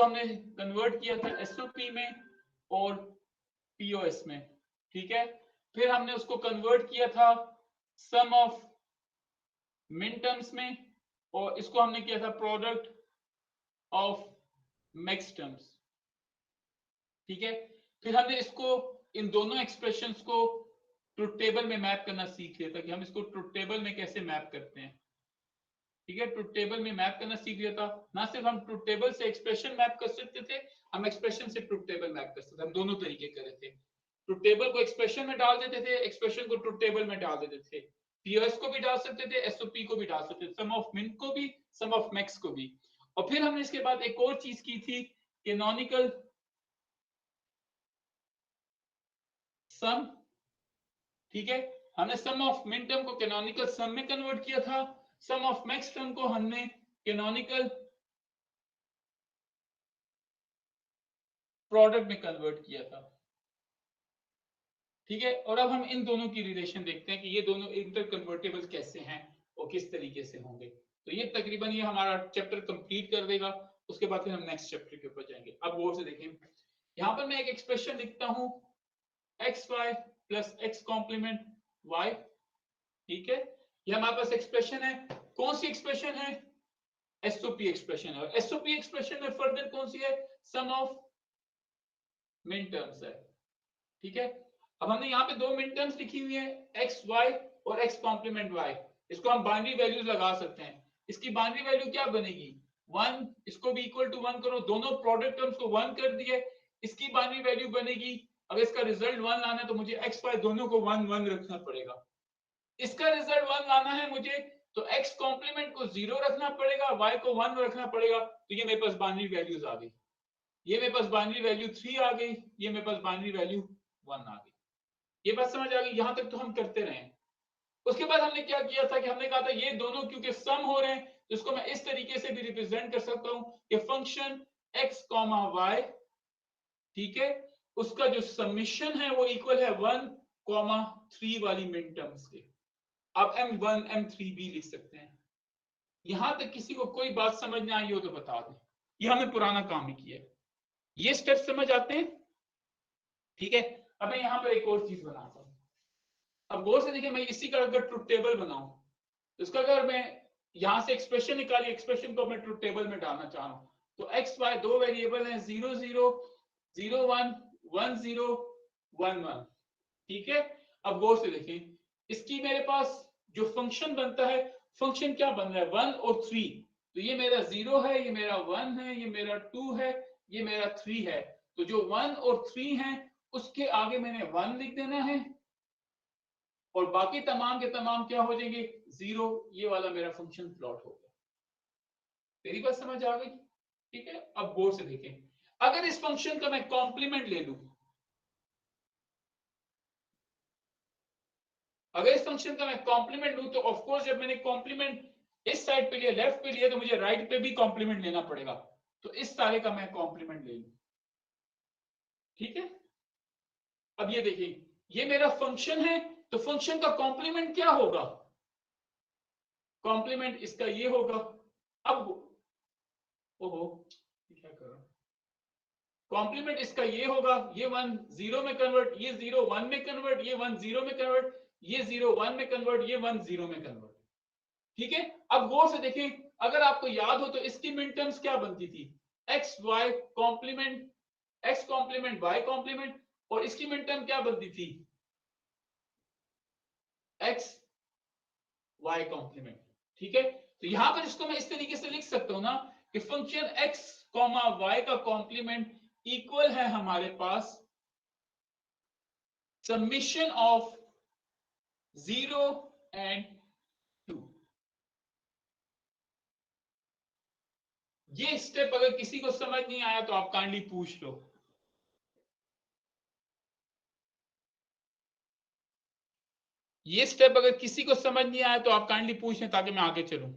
इसको हमने कन्वर्ट किया था एसओपी में और पीओएस में, ठीक है। फिर हमने उसको कन्वर्ट किया था सम ऑफ मिन टर्म्स में, और इसको हमने किया था प्रोडक्ट ऑफ मैक्स टर्म्स, ठीक है। फिर हमने इसको इन दोनों एक्सप्रेशंस को ट्रुथ टेबल में मैप करना सीख लिया था कि हम इसको ट्रुथ टेबल में कैसे मैप करते हैं, ठीक है। ट्रुथ टेबल में मैप करना सीख लिया था। ना सिर्फ हम ट्रुथ टेबल से एक्सप्रेशन मैप कर सकते थे, हम एक्सप्रेशन से ट्रुथ टेबल मैप कर सकते थे। हम दोनों तरीके करे थे। ट्रुथ टेबल को एक्सप्रेशन में डाल देते थे, एक्सप्रेशन को ट्रुथ टेबल में डाल देते थे। पीओएस को भी डाल सकते थे, एसओपी को भी डाल सकते थे, सम ऑफ मिन को भी, सम ऑफ मैक्स को भी। और फिर हमने इसके बाद एक और चीज की थी, कैनोनिकल सम, ठीक है। हमने सम ऑफ मिन टर्म को कैनोनिकल सम में कन्वर्ट किया था, सम ऑफ मैक्स टर्म को हमने कैनोनिकल प्रोडक्ट में कन्वर्ट किया था, ठीक है। और अब हम इन दोनों की रिलेशन देखते हैं कि ये दोनों इंटर कन्वर्टेबल कैसे हैं और किस तरीके से होंगे। तो ये तकरीबन ये हमारा चैप्टर कंप्लीट कर देगा। उसके बाद फिर हम नेक्स्ट चैप्टर के ऊपर जाएंगे। अब गौर से देखें, यहाँ पर मैं एक एक्सप्रेशन लिखता हूं xy plus x complement y, ठीक है। ये हमारे पास एक्सप्रेशन है। कौन सी एक्सप्रेशन है? एसओपी एक्सप्रेशन है। और एसओपी एक्सप्रेशन में फर्दर कौन सी है? सम ऑफ मिन टर्म्स है, ठीक है। अब हमने यहाँ पे दो मिन टर्म्स लिखी हुई है, एक्स वाई और एक्स कॉम्प्लीमेंट वाई। इसको हम बाइनरी वैल्यूज लगा सकते हैं। इसकी बाइनरी वैल्यू क्या बनेगी? 1। इसको भी इक्वल टू 1 करो, दोनों प्रोडक्ट टर्म्स को 1 कर दिए। इसकी बाइनरी वैल्यू बनेगी, अगर इसका रिजल्ट 1 लाना है तो मुझे एक्स वाई दोनों को 1 1 रखना पड़ेगा। इसका रिजल्ट 1 लाना है मुझे, तो एक्स कॉम्प्लीमेंट को 0 रखना पड़ेगा, वाई को 1 रखना पड़ेगा। तो ये मेरे पास बाइनरी वैल्यूज आ गई। ये मेरे पास बाइनरी वैल्यू 3 आ गई, ये मेरे पास बाइनरी वैल्यू 1 आ गई। ये बात समझ आ गई? यहां तक तो हम करते रहे। उसके बाद हमने क्या किया था कि हमने कहा था ये दोनों क्योंकि सम हो रहे हैं, तो इसको मैं इस तरीके से भी रिप्रेजेंट कर सकता हूं कि फंक्शन x, y, ठीक है, उसका जो समिशन है वो इक्वल है 1, 3 वाली मिन टर्म्स के। आप m1 m3 भी लिख सकते हैं। यहां तक किसी को कोई बात समझ नहीं आई हो तो बता दें, ये हमने पुराना काम ही किया है। ये स्टेप समझ आते हैं, ठीक है। अब मैं यहां पर एक और चीज बनाता हूं। अब गौर से देखिए, मैं इसी का अगर ट्रुथ टेबल बनाऊं तो इसका अगर मैं यहां से एक्सप्रेशन निकाली, एक्सप्रेशन को मैं ट्रुथ टेबल में डालना चाह रहा हूं, तो एक्स वाई दो वेरिएबल हैं, 0 0 0 1 1 0 1 1, ठीक है। अब गौर से देखें, इसकी मेरे पास जो फंक्शन बनता है, फंक्शन क्या बन रहा है? 1 और 3। तो ये मेरा 0 है, ये मेरा 1 है, ये मेरा 2 है, ये मेरा 3 है। तो जो 1 और 3 है उसके आगे मैंने 1 लिख देना है, और बाकी तमाम के तमाम क्या हो जाएंगे? 0। ये वाला मेरा फंक्शन प्लॉट हो गया। मेरी बात समझ आ गई? ठीक है। अब गौर से देखें, अगर इस फंक्शन का मैं कॉम्प्लीमेंट ले लूं, अगर इस फंक्शन का मैं कॉम्प्लीमेंट लूं, तो ऑफ कोर्स जब मैंने कॉम्प्लीमेंट इस साइड पे लिया, लेफ्ट पे लिया, तो मुझे राइट पे भी कॉम्प्लीमेंट लेना पड़ेगा। तो इस सारे का मैं कॉम्प्लीमेंट ले लूं, ठीक है। अब ये देखिए, ये मेरा फंक्शन है, तो फंक्शन का कॉम्प्लीमेंट क्या होगा? कॉम्प्लीमेंट इसका ये होगा। अब ओहो, क्या कर रहा हूं, कॉम्प्लीमेंट इसका ये होगा, ये 1 0 में कन्वर्ट, ये 0 1 में कन्वर्ट, ये 1 0 में कन्वर्ट, ये 0 1 में कन्वर्ट, ये 1 0 में कन्वर्ट, ठीक है। अब गौर से देखें, अगर आपको याद हो तो इसकी मिन टर्म्स क्या बनती थी? X y complement, x complement y complement, और इसकी मिन टर्म क्या बनती थी? एक्स वाई कॉम्प्लीमेंट, ठीक है। तो यहां पर इसको मैं इस तरीके से लिख सकता हूं ना कि फंक्शन x, y का कॉम्प्लीमेंट इक्वल है हमारे पास समिशन ऑफ 0 एंड 2। ये स्टेप अगर किसी को समझ नहीं आया तो आप काइंडली पूछ लो। ये स्टेप अगर किसी को समझ नहीं आया तो आप काइंडली पूछ लें ताकि मैं आगे चलूं।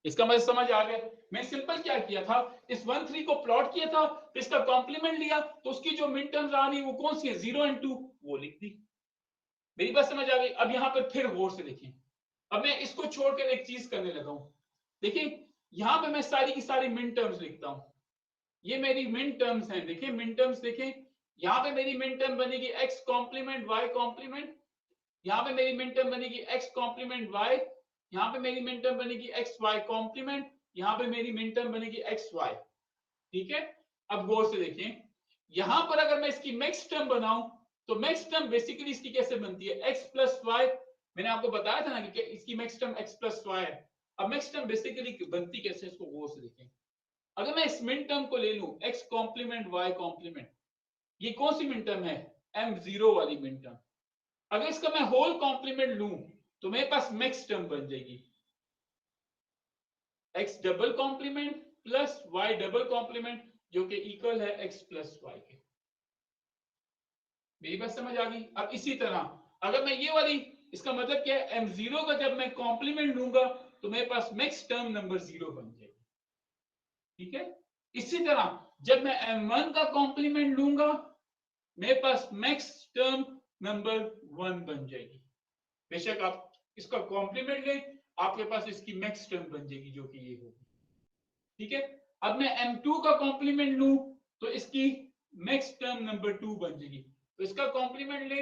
इसका मतलब समझ आ गया। मैं सिंपल क्या किया था, इस 1 3 को प्लॉट किया था, फिर इसका कॉम्प्लीमेंट लिया, तो उसकी जो मिड टर्म्स आ रही वो कौन सी है? 0 एंड 2, वो लिख दी। मेरी बात समझ आ गई? अब यहां पर फिर गौर से देखें, अब मैं इसको छोड़कर एक चीज करने लगा हूं। देखिए, यहां पे मैं सारी की सारी मिन टर्म्स लिखता हूं, ये मेरी मिन टर्म्स हैं, देखिए मिन टर्म्स देखें, यहां पे मेरी मिन टर्म बनेगी x कॉम्प्लीमेंट y कॉम्प्लीमेंट, यहां पे मेरी मिन टर्म बनेगी x कॉम्प्लीमेंट y, यहां पे मेरी मिन टर्म बनेगी x y कॉम्प्लीमेंट, यहां पे मेरी मिन टर्म बनेगी x y, ठीक है। अब गौर से देखें, यहां पर अगर मैं इसकी मैक्स टर्म बनाऊं तो मैक्स टर्म बेसिकली इसकी कैसे बनती है, x प्लस वाई, मैंने आपको बताया था ना कि इसकी max term x plus y है। अब मैक्स टर्म बेसिकली बनती कैसे, इसको गौर से देखें। अगर मैं इस मिन टर्म को ले लूं x कॉम्प्लीमेंट y कॉम्प्लीमेंट, ये कौन सी मिन टर्म है, m0 वाली मिन टर्म। अगर इसका मैं होल कॉम्प्लीमेंट लूं तो मेरे पास मैक्स टर्म बन जाएगी x double complement plus y double complement, जो कि इक्वल है x प्लस वाई के। मेरी बात समझ आ गई। अब इसी तरह अगर मैं ये वाली, इसका मतलब क्या है, m0 का जब मैं कॉम्प्लीमेंट लूंगा तो मेरे पास मैक्स टर्म नंबर 0 बन जाएगी, ठीक है। इसी तरह जब मैं m1 का कॉम्प्लीमेंट लूंगा मेरे पास मैक्स टर्म नंबर 1 बन जाएगी। बेशक आप इसका कॉम्प्लीमेंट लें, आपके पास इसकी मैक्स टर्म बन जाएगी जो कि ये होगी, ठीक है। अब मैं m2 का कॉम्प्लीमेंट लूं तो इसकी मैक्स टर्म नंबर 2 बन जाएगी, तो इसका कॉम्प्लीमेंट ले,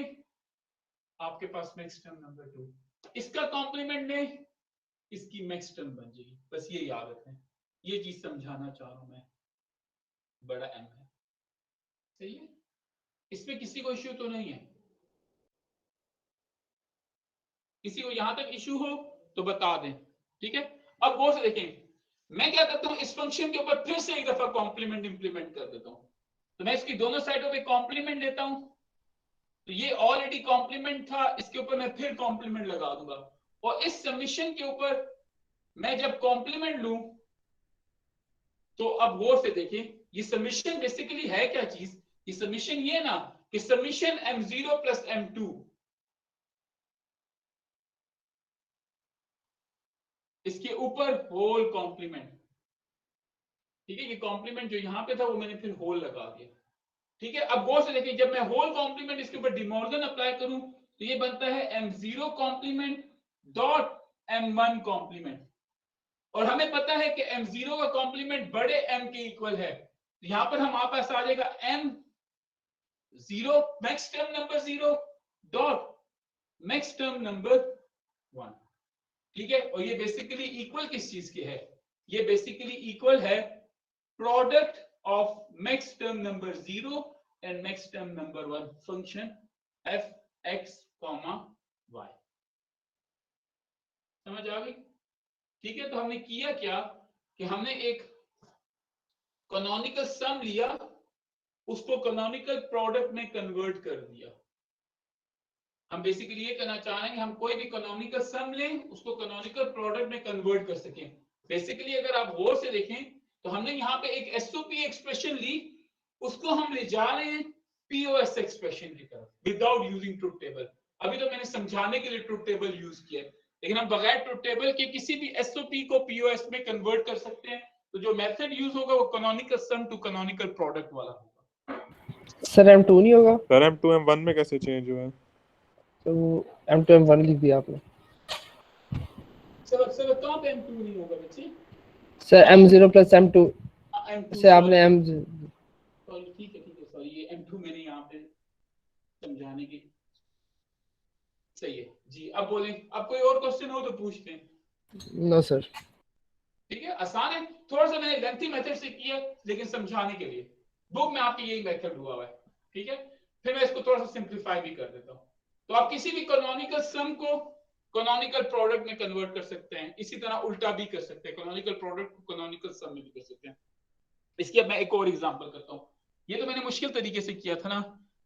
आपके पास मैक्स टर्म नंबर 2, इसका कॉम्प्लीमेंट ले, इसकी मैक्स टर्म बन जाएगी। बस ये याद रखें, ये चीज समझाना चाह रहा हूं मैं, बड़ा m है, सही है। इसमें किसी को इश्यू तो नहीं है, किसी को यहां तक इश्यू हो तो बता दें, ठीक है। अब गौर से देखें, मैं क्या करता हूं, इस फंक्शन के ऊपर फिर से एक दफा कॉम्प्लीमेंट इंप्लीमेंट कर देता हूं। तो मैं इसकी दोनों साइडों पे कॉम्प्लीमेंट लेता हूं, तो ये ऑलरेडी कॉम्प्लीमेंट था, इसके ऊपर मैं फिर कॉम्प्लीमेंट लगा दूंगा, और इस समीशन के ऊपर मैं जब कॉम्प्लीमेंट लूं तो अब गौर से देखिए, ये समीशन बेसिकली है क्या चीज, ये समीशन ये ना कि समीशन m0 प्लस m2, इसके ऊपर होल कॉम्प्लीमेंट, ठीक है। ये कॉम्प्लीमेंट जो यहां पे था वो मैंने फिर होल लगा दिया, ठीक है। अब गौर से देखिए, जब मैं होल कॉम्प्लीमेंट इसके ऊपर डिमॉर्गन अप्लाई करूं तो ये बनता है m0 complement dot m1 complement, और हमें पता है कि m0 का कॉम्प्लीमेंट बड़े m के इक्वल है, तो यहां पर हमारे पास आ जाएगा m0 max term number 0 dot max term number 1, ठीक है। और ये बेसिकली इक्वल किस चीज के है, ये बेसिकली इक्वल है product of max term number 0 and max term number 1 function f x, y। समझ आ गई, ठीक है। तो हमने किया क्या कि हमने एक कैनोनिकल सम लिया, उसको कैनोनिकल प्रोडक्ट में कन्वर्ट कर दिया। हम बेसिकली ये करना चाह रहे हैं कि हम कोई भी कैनोनिकल सम लें, उसको कैनोनिकल प्रोडक्ट में कन्वर्ट कर सकें। बेसिकली अगर आप गौर से देखें तो हमने यहाँ पे एक एसओपी एक्सप्रेशन ली, उसको हम ले जा रहे हैं पीओएस एक्सप्रेशन की तरफ विदाउट यूजिंग ट्रुथ टेबल। अभी तो मैंने समझाने के लिए ट्रुथ टेबल यूज किया, लेकिन हम बगैर ट्रुथ टेबल के किसी भी एसओपी को पीओएस में कन्वर्ट कर सकते हैं। तो जो मेथड यूज होगा वो canonical sum to canonical product वाला होगा। सर M2 नहीं होगा? सर M2 M1 में कैसे चेंज हुआ है? तो M2 M1 लिख दिया आपने। सर कहाँ पे M2 नहीं होगा बच्चे? Sir M0 plus M2 M2 से आपने M सॉरी, ठीक है सॉरी, ये M2 मैंने यहाँ पे समझाने की, सही है जी। अब बोलें, अब कोई और क्वेश्चन हो तो पूछते हैं। No sir. ठीक है, आसान है, थोड़ा सा मैंने लेंथी मेथड से किया लेकिन समझाने के लिए, बुक में आपके यही मेथड हुआ हुआ है, ठीक है। फिर मैं इसको थोड़ा सा सिंप्लीफाई भी कर देता हूँ। तो आप किसी भी कैनोनिकल सम को कैनोनिकल प्रोडक्ट में कन्वर्ट कर सकते हैं, इसी तरह उल्टा भी कर सकते हैं, कैनोनिकल प्रोडक्ट को कैनोनिकल सम में भी कर सकते हैं। इसकी अब मैं एक और एग्जांपल करता हूँ, ये तो मैंने मुश्किल तरीके से किया था ना,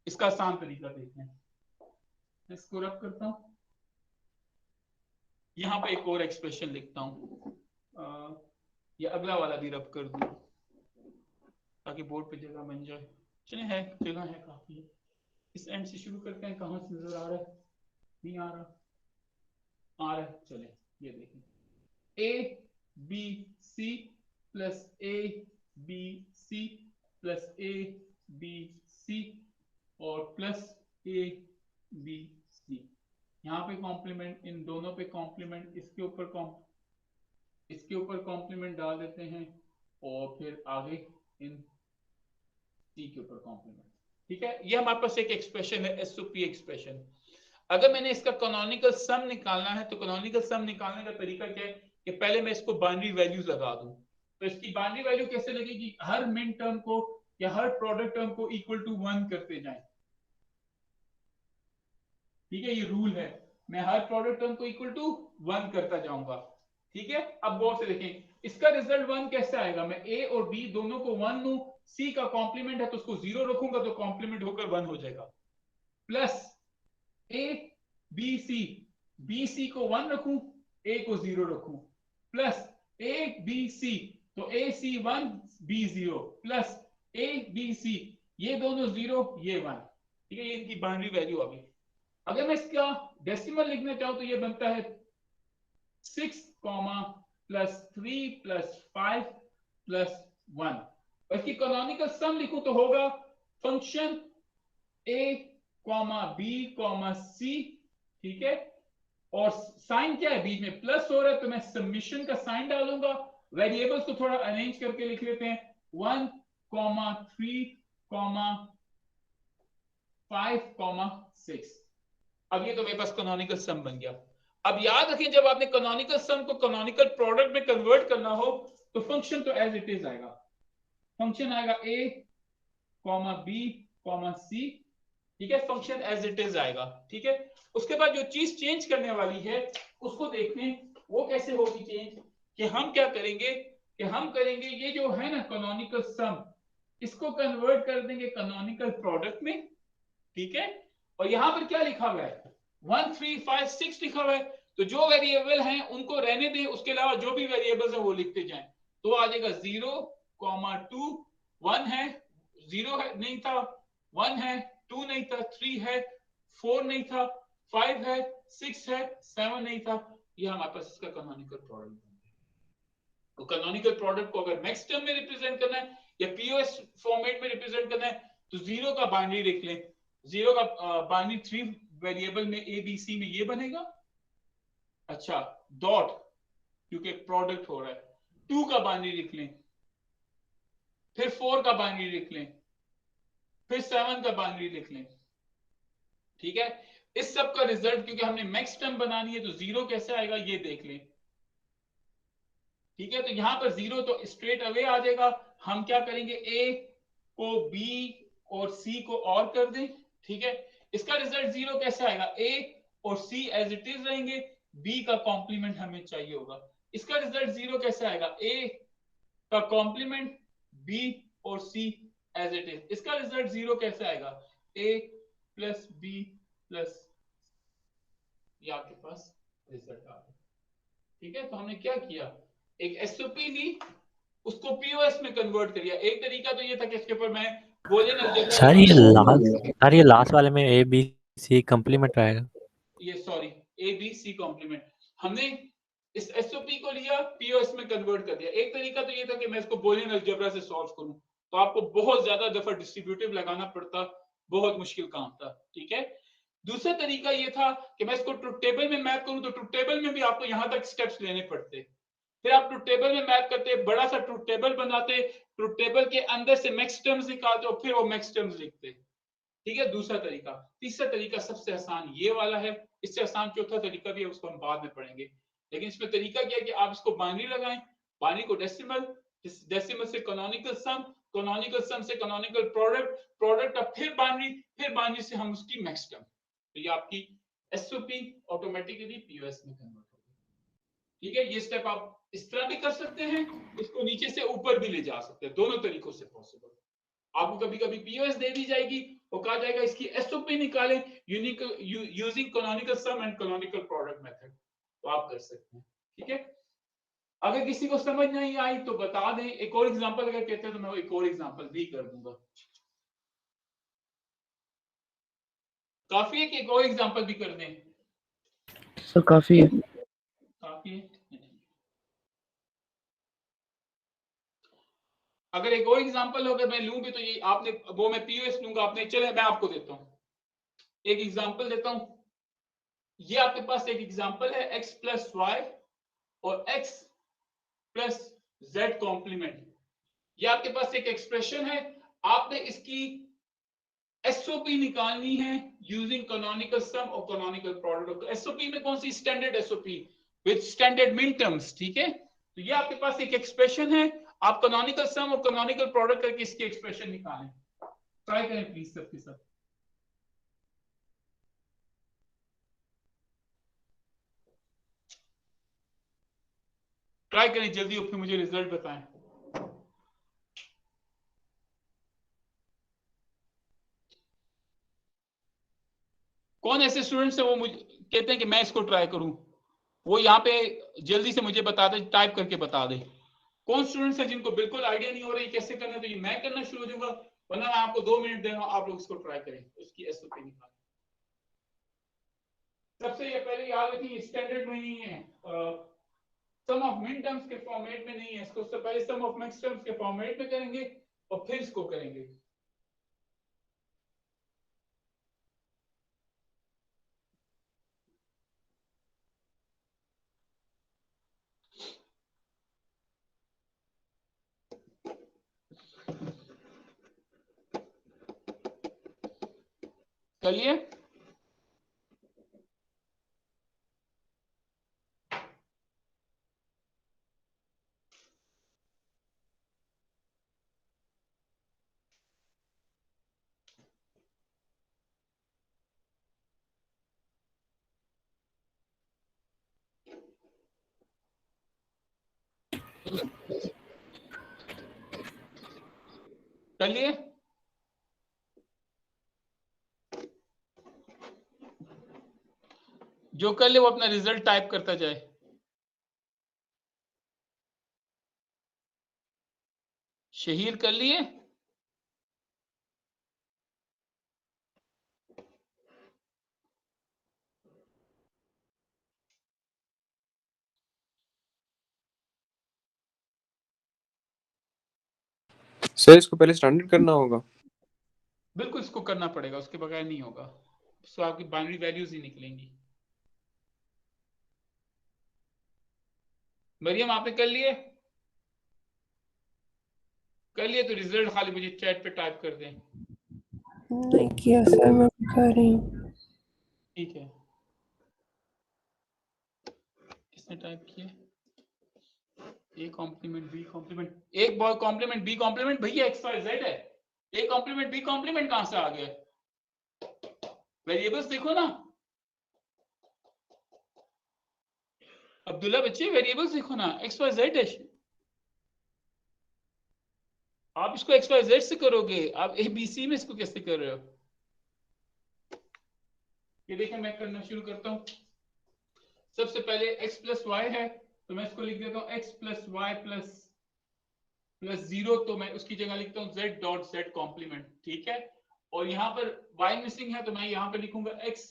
इसका आसान तरीका देखते हैं। इसको रब करता हूँ, यहाँ पे एक और एक्सप्रेशन लिखता हूँ, ये अगला वाला भी रब कर दूँ ताकि बोर्ड पे जगह बन जाए। चलिए, है जगह है काफी। इस एंड से शुरू करते हैं, कहाँ से नजर आ रहा है, नहीं आ रहा, आ रहा है, चले ये देखें, A B C plus A B C plus A B C और प्लस ए बी सी। यहाँ पे कॉम्प्लीमेंट, इन दोनों पे कॉम्प्लीमेंट, इसके ऊपर इसके ऊपर कॉम्प्लीमेंट डाल देते हैं और फिर आगे इन सी के ऊपर कॉम्प्लीमेंट। ठीक है, ये हमारे पास एक एक्सप्रेशन है, एसओपी एक्सप्रेशन। अगर मैंने इसका कैनोनिकल सम निकालना है तो कैनोनिकल सम निकालने का तरीका क्या है कि पहले मैं इसको बाइनरी वैल्यूज लगा दूं। तो इसकी बाइनरी वैल्यू कैसे लगेगी, हर मिन टर्म को या हर प्रोडक्ट टर्म को इक्वल टू 1 करते जाएं। ठीक है, ये रूल है, मैं हर प्रोडक्ट टर्म को इक्वल टू 1 करता जाऊंगा। ठीक है, अब गौर से देखें इसका रिजल्ट 1 कैसे आएगा, मैं ए और बी दोनों को 1 लूं, सी का कॉम्प्लीमेंट है तो उसको 0 रखूंगा तो कॉम्प्लीमेंट होकर 1 हो जाएगा, plus A B C, B C को 1 रखूं, ए को 0 रखूं, प्लस ए बी सी, तो A C 1 B 0, plus A B C, ये दोनों 0 ये 1। ठीक है, ये इनकी बाइनरी वैल्यू आ गई। अगर मैं इसका डेसिमल लिखना चाहूं तो ये बनता है 6, प्लस 3 प्लस 5 प्लस 1। और इसकी कैनोनिकल सम लिखूं तो होगा फंक्शन ए बी सी। ठीक है, और साइन क्या है, बीच में प्लस हो रहा है तो मैं समिशन का साइन डालूंगा। वेरिएबल्स को थोड़ा अरेंज करके लिख लेते हैं, 1, 3, 5, 6। अब ये तो मेरे पास कैनोनिकल सम बन गया। अब याद रखें जब आपने कैनोनिकल सम को कैनोनिकल प्रोडक्ट में कन्वर्ट करना हो तो फंक्शन तो एज इट इज आएगा, फंक्शन आएगा ए बी सी। ठीक है, फंक्शन एज इट इज आएगा। ठीक है, उसके बाद जो चीज चेंज करने वाली है उसको देखें वो कैसे होगी चेंज, कि हम क्या करेंगे कि हम करेंगे ये जो है ना कैनोनिकल सम, इसको कन्वर्ट कर देंगे कैनोनिकल प्रोडक्ट में। ठीक है, और यहां पर क्या लिखा हुआ है, 1, 3, 5, 6 लिखा हुआ है, तो जो वेरिएबल हैं उनको रहने दें, उसके अलावा जो भी वेरिएबल्स हैं वो लिखते जाएं। तो आ जाएगा 0, 2, 1 है, 0 है नहीं था, 1 है, 2 नहीं था, 3 है, 4 नहीं था, 5 है, 6 है, 7 नहीं था। ये हमारे पास इसका कैनोनिकल प्रोडक्ट। तो कैनोनिकल प्रोडक्ट को अगर मैक्स टर्म में रिप्रेजेंट करना है या पीओएस फॉर्मेट में रिप्रेजेंट करना है तो 0 का बाइनरी लिख लें, 0 का बाइनरी 3 वेरिएबल में ए बी सी में ये बनेगा। अच्छा, डॉट क्योंकि प्रोडक्ट हो रहा है, 2 का बाइनरी लिख लें, फिर 4 का बाइनरी लिख लें, फिर 7 का बाइनरी लिख लें। ठीक है, इस सब का रिजल्ट क्योंकि हमने मैक्स टर्म बनानी है तो 0 कैसे आएगा ये देख लें। ठीक है, तो यहां पर 0 तो स्ट्रेट अवे आ जाएगा। हम क्या करेंगे, ए को बी और सी को और कर दें। ठीक है, इसका रिजल्ट 0 कैसे आएगा, ए और सी एज इट इज रहेंगे, बी का कॉम्प्लीमेंट हमें चाहिए होगा। इसका रिजल्ट 0 कैसे आएगा, ए का कॉम्प्लीमेंट बी और सी एज इट इज। इसका रिजल्ट 0 कैसे आएगा, ए प्लस बी प्लस, ये आपके पास रिजल्ट आ गया। ठीक है, तो हमने क्या किया, एक एसओपी ली उसको पीओएस में कन्वर्ट कर दिया। एक तरीका तो ये था कि इसके ऊपर मैं बोलियन अलजेब्रा सर ये लास्ट वाले में ए बी सी कॉम्प्लीमेंट आएगा, ये sorry A B C complement, हमने इस एसओपी को लिया पीओएस में कन्वर्ट कर दिया। एक तरीका तो ये था कि मैं इसको बोलियन अलजेब्रा से सॉल्व करूं, तो आपको बहुत ज्यादा दफा डिस्ट्रीब्यूटिव लगाना पड़ता, बहुत मुश्किल काम था। ठीक है, दूसरा तरीका ये था कि मैं इसको ट्रुथ टेबल में मैप करूं, तो ट्रुथ टेबल में भी आपको यहां तक स्टेप्स लेने पड़ते, फिर आप ट्रुथ टेबल में मैप करते, बड़ा सा ट्रुथ टेबल बनाते, ट्रुथ टेबल के अंदर से मैक्स टर्म्स निकालते और फिर वो मैक्स टर्म्स लिखते। ठीक है, दूसरा तरीका। तीसरा तरीका सबसे आसान ये वाला है, इससे आसान चौथा तरीका भी है, उसको हम बाद में पढ़ेंगे। लेकिन इसमें तरीका क्या है कि आप इसको बाइनरी लगाएं, बाइनरी को डेसिमल, डेसिमल से कैनोनिकल सम, कैनोनिकल सम से कैनोनिकल प्रोडक्ट, प्रोडक्ट अब फिर बाइनरी, फिर बाइनरी से हम उसकी मैक्स टर्म, तो ये आपकी एसओपी ऑटोमेटिकली पीओएस में कन्वर्ट होगी। ठीक है, ये स्टेप आप इस तरह भी कर सकते हैं, इसको नीचे से ऊपर भी ले जा सकते हैं, दोनों तरीकों से पॉसिबल। आपको कभी कभी पीओएस दे दी जाएगी और कहा जाएगा इसकी एसओपी निकालें unique using canonical sum and canonical product method, तो आप कर सकते हैं। ठीक है, अगर किसी को समझ नहीं आई तो बता दें, एक और एग्जांपल अगर कहते हैं तो मैं एक और एग्जांपल भी कर दूंगा। काफी है कि एक और एग्जांपल भी कर दें? सर काफी है। काफी है। अगर एक और एग्जांपल अगर मैं लूं भी तो ये आपने वो मैं पीओएस लूंगा आपने, चले मैं आपको देता हूं एक एग्जांपल देता हूं। ये आपके पास एक एग्जांपल है x प्लस वाई और x प्लस जेड कॉम्प्लीमेंट। ये आपके पास एक एक्सप्रेशन है, आपने इसकी एसओपी निकालनी है यूजिंग कैनोनिकल सम और कैनोनिकल प्रोडक्ट। एसओपी में कौन सी? स्टैंडर्ड एसओपी विद स्टैंडर्ड मिन टर्म्स, ठीक है। तो ये आपके पास एक एक्सप्रेशन है, आप कैनोनिकल सम और कैनोनिकल प्रोडक्ट करके इसकी एक्सप्रेशन निकालें। ट्राई करें प्लीज सबके साथ। ट्राई करें जल्दी, फिर मुझे रिजल्ट बताएं। कौन ऐसे स्टूडेंट्स है वो मुझे कहते हैं कि मैं इसको ट्राई करूं? वो यहाँ पे जल्दी से मुझे बता दे, टाइप करके बता दे। कौन स्टूडेंट्स है जिनको बिल्कुल आइडिया नहीं हो रही कैसे करना? तो ये मैं करना शुरू हो जाऊंगा, वरना मैं आपको 2 मिनट दूंगा, आप लोग इसको ट्राई करें, उसकी एसओपी निकालें। सबसे ये पहले याद रखिए, स्टैंडर्ड में नहीं है, सम ऑफ मिन टर्म्स के फॉर्मेट में नहीं है, इसको सबसे पहले सम ऑफ मैक्स टर्म्स के फॉर्मेट में करेंगे और फिर इसको करेंगे। चलिए चलिए जो कर ले वो अपना रिजल्ट टाइप करता जाए। शहीर कर लिए? सर इसको पहले स्टैंडर्ड करना होगा। बिल्कुल इसको करना पड़ेगा, उसके बगैर नहीं होगा, तो आपकी बाइनरी वैल्यूज ही निकलेंगी। मरियम आपने कर लिए? कर लिए तो रिजल्ट खाली मुझे चैट पे टाइप कर दें। नहीं किया सर, मैं कर रही हूँ। ठीक है, किसने टाइप किया? ए कॉम्प्लीमेंट बी कॉम्प्लीमेंट, एक बॉय कॉम्प्लीमेंट बी कॉम्प्लीमेंट, भैया एक्स वाई जेड है, ए कॉम्प्लीमेंट बी कॉम्प्लीमेंट कहां से आ गया? वेरिएबल्स देखो ना अब्दुल्ला बच्चे, वेरिएबल्स देखो ना, एक्स वाई जेड है। आप इसको एक्स वाई जेड से करोगे, आप ए बी सी में इसको कैसे कर रहे हो? ये देखिए मैं करना शुरू करता हूं। सबसे पहले x प्लस वाई है, तो मैं इसको लिख देता हूं x प्लस वाई प्लस 0, तो मैं उसकी जगह लिखता हूं z डॉट z कॉम्प्लीमेंट, ठीक है। और यहाँ पर y मिसिंग है, तो मैं यहाँ पे लिखूंगा x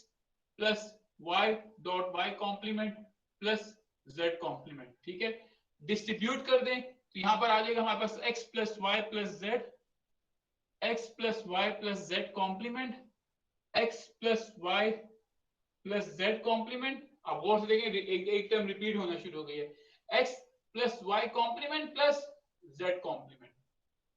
plus y dot y complement plus z complement, ठीक है। डिस्ट्रीब्यूट कर दें तो यहाँ पर आ जाएगा हमारे पास x plus y plus z, x plus y plus z complement, x plus y plus z complement. अब गौर से देखें एक टर्म रिपीट होना शुरू हो गई है, x plus y complement plus z complement,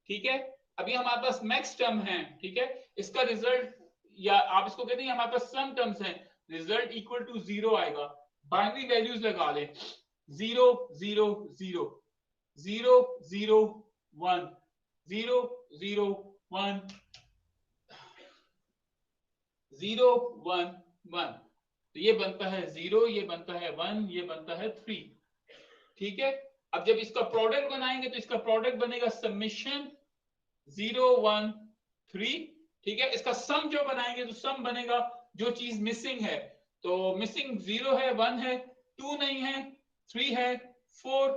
ठीक है। अभी हमारे पास मैक्स टर्म है, ठीक है। इसका रिजल्ट, या आप इसको कहते हैं हमारे पास सम टर्म्स हैं, रिजल्ट इक्वल टू 0 आएगा। बाइनरी वैल्यूज लगा ले, 0 0 0 0 0 1 0 0 1 0 1 1, तो ये बनता है 0, ये बनता है 1, ये बनता है 3, ठीक है। अब जब इसका प्रोडक्ट बनाएंगे तो इसका प्रोडक्ट बनेगा समेशन 0 1 3, ठीक है। इसका सम जो बनाएंगे तो सम बनेगा जो चीज मिसिंग है, तो मिसिंग 0 है, 1 है, 2 नहीं है, 3 है, 4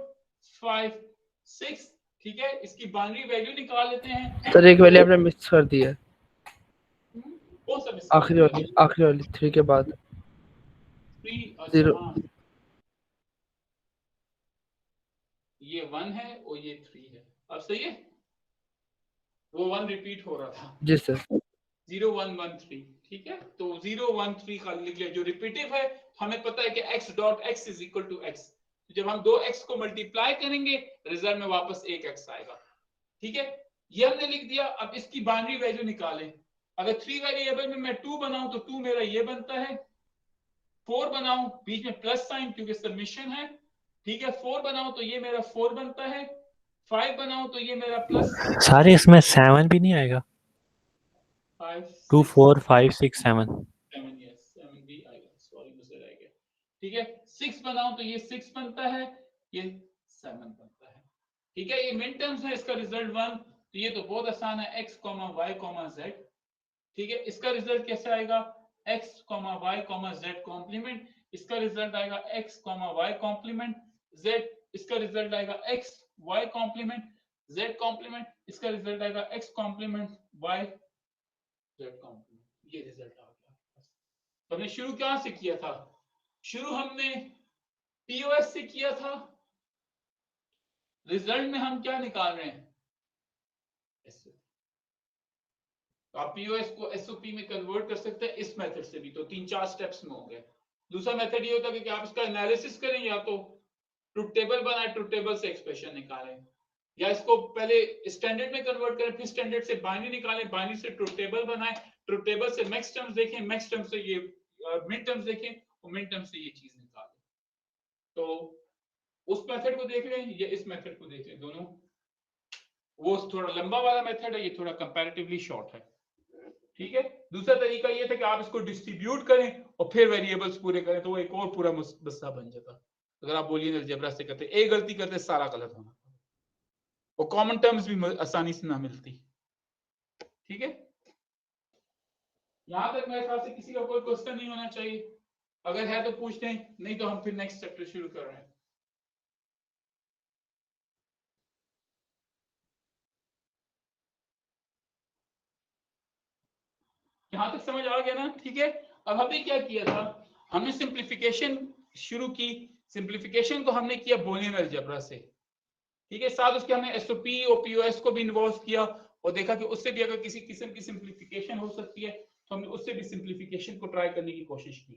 5 6, ठीक है। इसकी बाइनरी वैल्यू निकाल लेते हैं। सर एक वैल्यू आपने मिस कर दी है, कौन सा मिस? आखिरी वाली 3 के बाद 3, अच्छा 0। हाँ, ये 1 है और ये 3 है, अब सही है। वो 1 रिपीट हो रहा था। जी सर। 0 1 1 3, ठीक है। तो 0 1 3 खाली लिख लिया, जो रिपीटिव है हमें पता है कि x dot x is equal to x, जब हम 2x को मल्टीप्लाई करेंगे रिजल्ट में वापस 1x आएगा। ठीक है, ये हमने लिख दिया। अब इसकी बाइनरी वैल्यू निकालें। अगर 3 वेरिएबल में मैं 2 बनाऊं तो 2 मेरा ये बनता है, 4 बनाऊं बीच में प्लस साइन क्योंकि सबमिशन है। ठीक है, 4 बनाऊं तो ये मेरा 4 बनता है, 5 बनाऊं तो ये मेरा प्लस सर इसमें 7 भी नहीं आएगा? 5 2 6 4 5 6 7 7 यस 7 भी आएगा, सॉरी मुझसे रह गया। ठीक है, 6 बनाऊं तो ये 6 बनता है, ये 7 बनता है। ठीक है, ये मिन टर्म्स है, इसका रिजल्ट 1। तो ये तो बहुत आसान है, x, y, z। ठीक है, इसका रिजल्ट कैसे आएगा, x, y, z कॉम्प्लीमेंट। इसका रिजल्ट आएगा x, y कॉम्प्लीमेंट z। इसका रिजल्ट आएगा x, y complement z complement. इसका रिजल्ट आएगा x complement y z complement. ये रिजल्ट आ गया। तो हमने शुरू कहां से किया था? शुरू हमने POS से किया था। रिजल्ट में हम क्या निकाल रहे हैं, तो आप POS को SOP में कन्वर्ट कर सकते हैं इस मेथड से भी, तो 3-4 स्टेप्स में हो गए। दूसरा मेथड ये होता है कि आप इसका एनालिसिस करें, या तो ट्रुथ टेबल बनाए, ट्रुथ टेबल से एक्सप्रेशन निकालें, या इसको पहले स्टैंडर्ड में कन्वर्ट करें, फिर स्टैंडर्ड से बाइनरी निकालें, बाइनरी से ट्रुथ टेबल बनाएं, ट्रुथ टेबल से मैक्स टर्म्स देखें, मैक्स टर्म्स से ये मिन टर्म्स देखें, और मिन टर्म्स से ये चीज निकालें। तो उस मेथड को देख लें या इस मेथड को देख लें, दोनों। वो थोड़ा लंबा वाला मेथड है, ये थोड़ा कंपैरेटिवली शॉर्ट है। ठीक है, दूसरा तरीका ये था कि आप इसको डिस्ट्रीब्यूट करें और फिर वेरिएबल्स पूरे करें, तो वो एक और पूरा मसला बन जाता। अगर आप बूलियन अलजेब्रा से करते, एक गलती करते सारा गलत होना, और कॉमन टर्म्स भी आसानी से ना मिलती। ठीक है, यहां तक मेरे ख्याल से किसी का कोई क्वेश्चन नहीं होना चाहिए। अगर है तो पूछ दें, नहीं तो हम फिर नेक्स्ट चैप्टर शुरू कर रहे हैं। यहां तक समझ आ गया ना? ठीक है, अब हमने क्या किया था, हमने सिंप्लीफिकेशन शुरू की। सिंप्लीफिकेशन को हमने किया बूलियन अलजेब्रा से। ठीक है, साथ उसके हमने SOP और POS को भी इन्वॉल्व किया, और देखा कि उससे भी अगर किसी किस्म की सिंप्लीफिकेशन हो सकती है तो हमने उससे भी सिंप्लीफिकेशन को ट्राई करने की कोशिश की।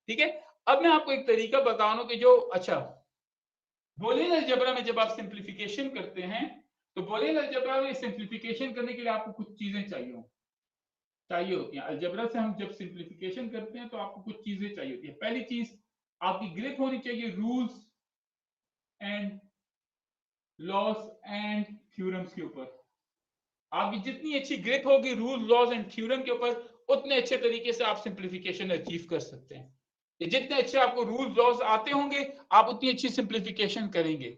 ठीक है, अब मैं आपको एक तरीका बता रहा हूं कि जो अच्छा बूलियन अलजेब्रा में जब आप सिंप्लीफिकेशन करते हैं, तो बूलियन अलजेब्रा में सिंप्लीफिकेशन करने के लिए आपको कुछ चीजें चाहिए होती हैं। अलजेब्रा से हम जब सिंप्लीफिकेशन करते हैं तो आपको कुछ चीजें चाहिए होती है। पहली चीज, आपकी ग्रिप होनी चाहिए rules and loss and theorems के ऊपर। आपकी जितनी अच्छी ग्रिप होगी रूल, लॉज एंड थ्योरम के ऊपर, उतने अच्छे तरीके से आप सिंप्लीफिकेशन अचीव कर सकते हैं। ये जितने अच्छे आपको रूल लॉज आते होंगे, आप उतनी अच्छी सिंप्लीफिकेशन करेंगे।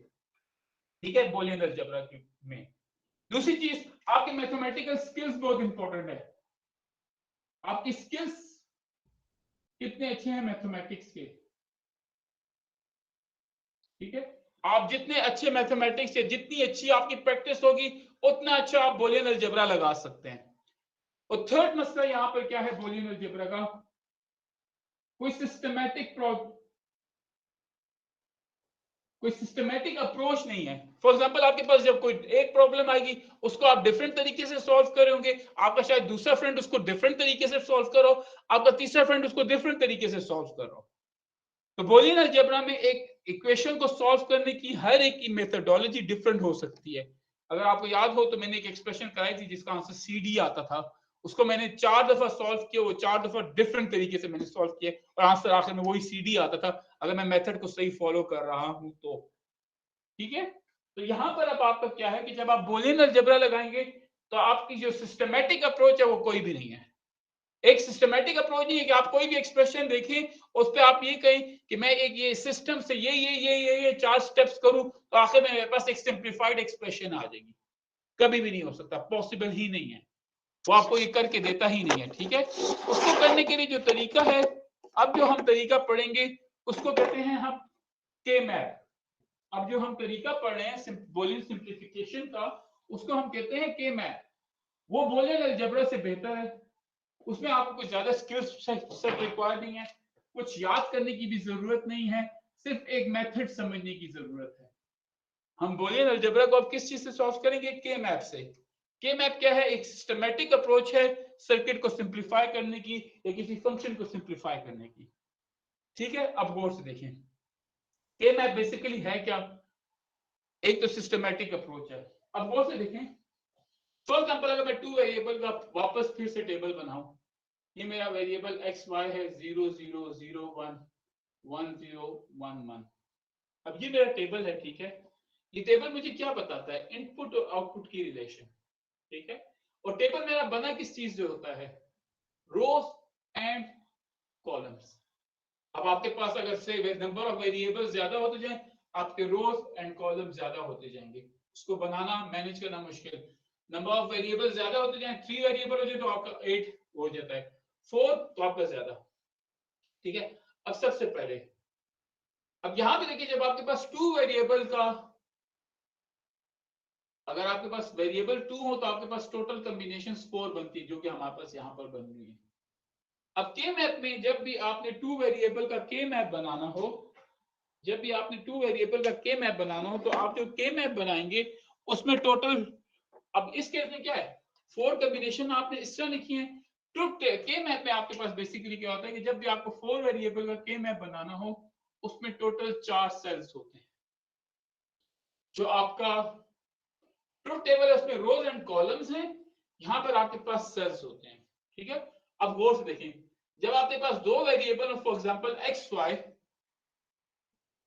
ठीक है, बूलियन अलजेब्रा में। दूसरी चीज, आपके मैथमेटिकल स्किल्स बहुत इंपॉर्टेंट है। आपकी स्किल्स कितने अच्छे हैं मैथमेटिक्स के। ठीक है, आप जितने अच्छे मैथमेटिक्स से, जितनी अच्छी आपकी प्रैक्टिस होगी, उतना अच्छा आप बूलियन अलजेब्रा लगा सकते हैं। और थर्ड मसला यहां पर क्या है बूलियन अलजेब्रा का, कोई सिस्टमैटिक अप्रोच नहीं है। फॉर एग्जांपल, आपके पास जब कोई एक प्रॉब्लम आएगी, उसको आप डिफरेंट तरीके से सॉल्व करोगे, आपका शायद दूसरा फ्रेंड उसको डिफरेंट तरीके से सॉल्व करो, आपका तीसरा फ्रेंड उसको डिफरेंट तरीके से सॉल्व करो। तो बूलियन अलजेब्रा में एक इक्वेशन को सॉल्व करने की हर एक की मेथोडोलॉजी डिफरेंट हो सकती है। अगर आपको याद हो तो मैंने एक एक्सप्रेशन कराई थी जिसका आंसर CD आता था, उसको मैंने 4 दफा सॉल्व किया, वो 4 दफा डिफरेंट तरीके से मैंने सॉल्व किया, और आंसर आखिर में वही CD आता था, अगर मैं मेथड को सही फॉलो कर रहा हूं तो। ठीक है, तो यहां पर अब आपका क्या है कि जब आप बूलियन अलजेब्रा लगाएंगे तो आपकी जो सिस्टमैटिक अप्रोच है वो कोई भी नहीं है। एक सिस्टमैटिक अप्रोच नहीं है कि आप कोई भी एक्सप्रेशन देखें, उस पर आप ये कहें कि मैं एक ये सिस्टम से ये 4 स्टेप्स करूं तो आखिर में मेरे पास एक सिंप्लीफाइड एक्सप्रेशन आ जाएगी। कभी भी नहीं हो सकता, पॉसिबल ही नहीं है, वो आपको ये करके देता ही नहीं है। ठीक है, उसको करने के लिए जो तरीका है, अब जो हम तरीका पढ़ेंगे उसको कहते हैं हम K-मैप। अब जो हम तरीका पढ़ रहे हैं बूलियन सिंप्लीफिकेशन का, उसको हम कहते हैं K-मैप। वो बूलियन अलजेब्रा से बेहतर है, उसमें आपको कुछ ज्यादा स्किल्स रिक्वायर नहीं है, कुछ याद करने की भी जरूरत नहीं है, सिर्फ एक मेथड समझने की जरूरत है। हम बूलियन अलजेब्रा को अब किस चीज से सॉल्व करेंगे, K-मैप से। K-मैप क्या है, एक सिस्टमैटिक अप्रोच है सर्किट को सिंप्लीफाई करने की या किसी फंक्शन को सिंप्लीफाई करने की। ठीक है, अब गौर से देखें, के मैप बेसिकली है क्या? एक तो सिस्टमैटिक अप्रोच है। अब गौर से देखें, फॉर एग्जांपल अगर मैं 2 वेरिएबल का वापस फिर से टेबल बनाऊं, ये मेरा वेरिएबल एक्स वाई है 0 0 0 1 1 0 1 1। अब ये मेरा टेबल है, ठीक है। ये टेबल मुझे क्या बताता है? इनपुट और आउटपुट की रिलेशन, ठीक है। और टेबल मेरा बना किस चीज से होता है? रोज एंड कॉलम्स। अब आपके पास अगर से नंबर ऑफ वेरिएबल्स ज्यादा होते जाए, आपके रोज एंड कॉलम ज्यादा होते जाएंगे। उसको बनाना, मैनेज करना मुश्किल। नंबर ऑफ वेरिएबल ज्यादा होते जाए, 3 वेरिएबल हो जाए तो आपका 8 हो जाता है, 4 तो आपका ज्यादा, ठीक है। अब सबसे पहले अब यहां पे देखिए, जब आपके पास 2 वेरिएबल का, अगर आपके पास वेरिएबल 2 हो तो आपके पास टोटल कॉम्बिनेशन 4 बनती है, जो कि हमारे पास यहां पर बन रही है। अब के मैप में जब भी आपने 2 वेरिएबल का के मैप बनाना हो, जब भी आपने 2 वेरिएबल का के मैप बनाना हो, तो आप जो के मैप बनाएंगे उसमें टोटल, अब इस केस में क्या है, 4 कॉम्बिनेशन आपने इस तरह लिखी है। ट्रुथ के मैप में आपके पास बेसिकली क्या होता है कि जब भी आपको 4 वेरिएबल का के मैप बनाना हो, उसमें टोटल 4 सेल्स होते हैं। जो आपका ट्रुथ टेबल है उसमें रोज एंड कॉलम्स हैं, यहां पर आपके पास सेल्स होते हैं, ठीक है। अब गौर से देखें, जब आपके पास 2 variable, for example x y,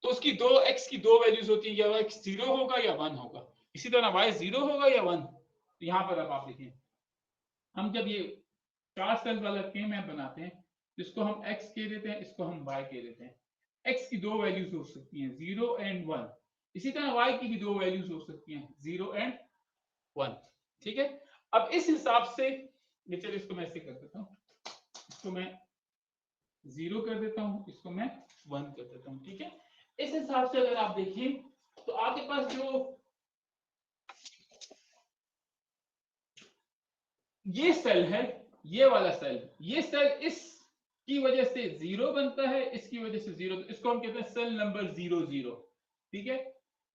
तो उसकी एक्स की 2 वैल्यूज होती है, या एक्स 0 होगा या 1 होगा। इसी तरह वाई 0 होगा या 1। तो यहां पर अब आप देखें, हम जब ये 4 सेल वाला के मैप बनाते हैं, इसको हम x कह देते हैं, इसको हम y कह देते हैं। x की 2 वैल्यूज हो सकती हैं 0 एंड 1, इसी तरह y की भी 2 वैल्यूज हो सकती हैं 0 एंड 1, ठीक है। अब इस हिसाब से चलिए इसको मैं ऐसे कर देता हूं, इसको मैं 0 कर देता हूं, इसको मैं 1 कर देता हूं, ठीक है। इस हिसाब से अगर आप देखें तो आपके पास जो ये सेल है, ये वाला सेल, ये सेल इस की वजह से 0 बनता है, इसकी वजह से 0, तो इसको हम कहते हैं सेल नंबर 0 0, ठीक है।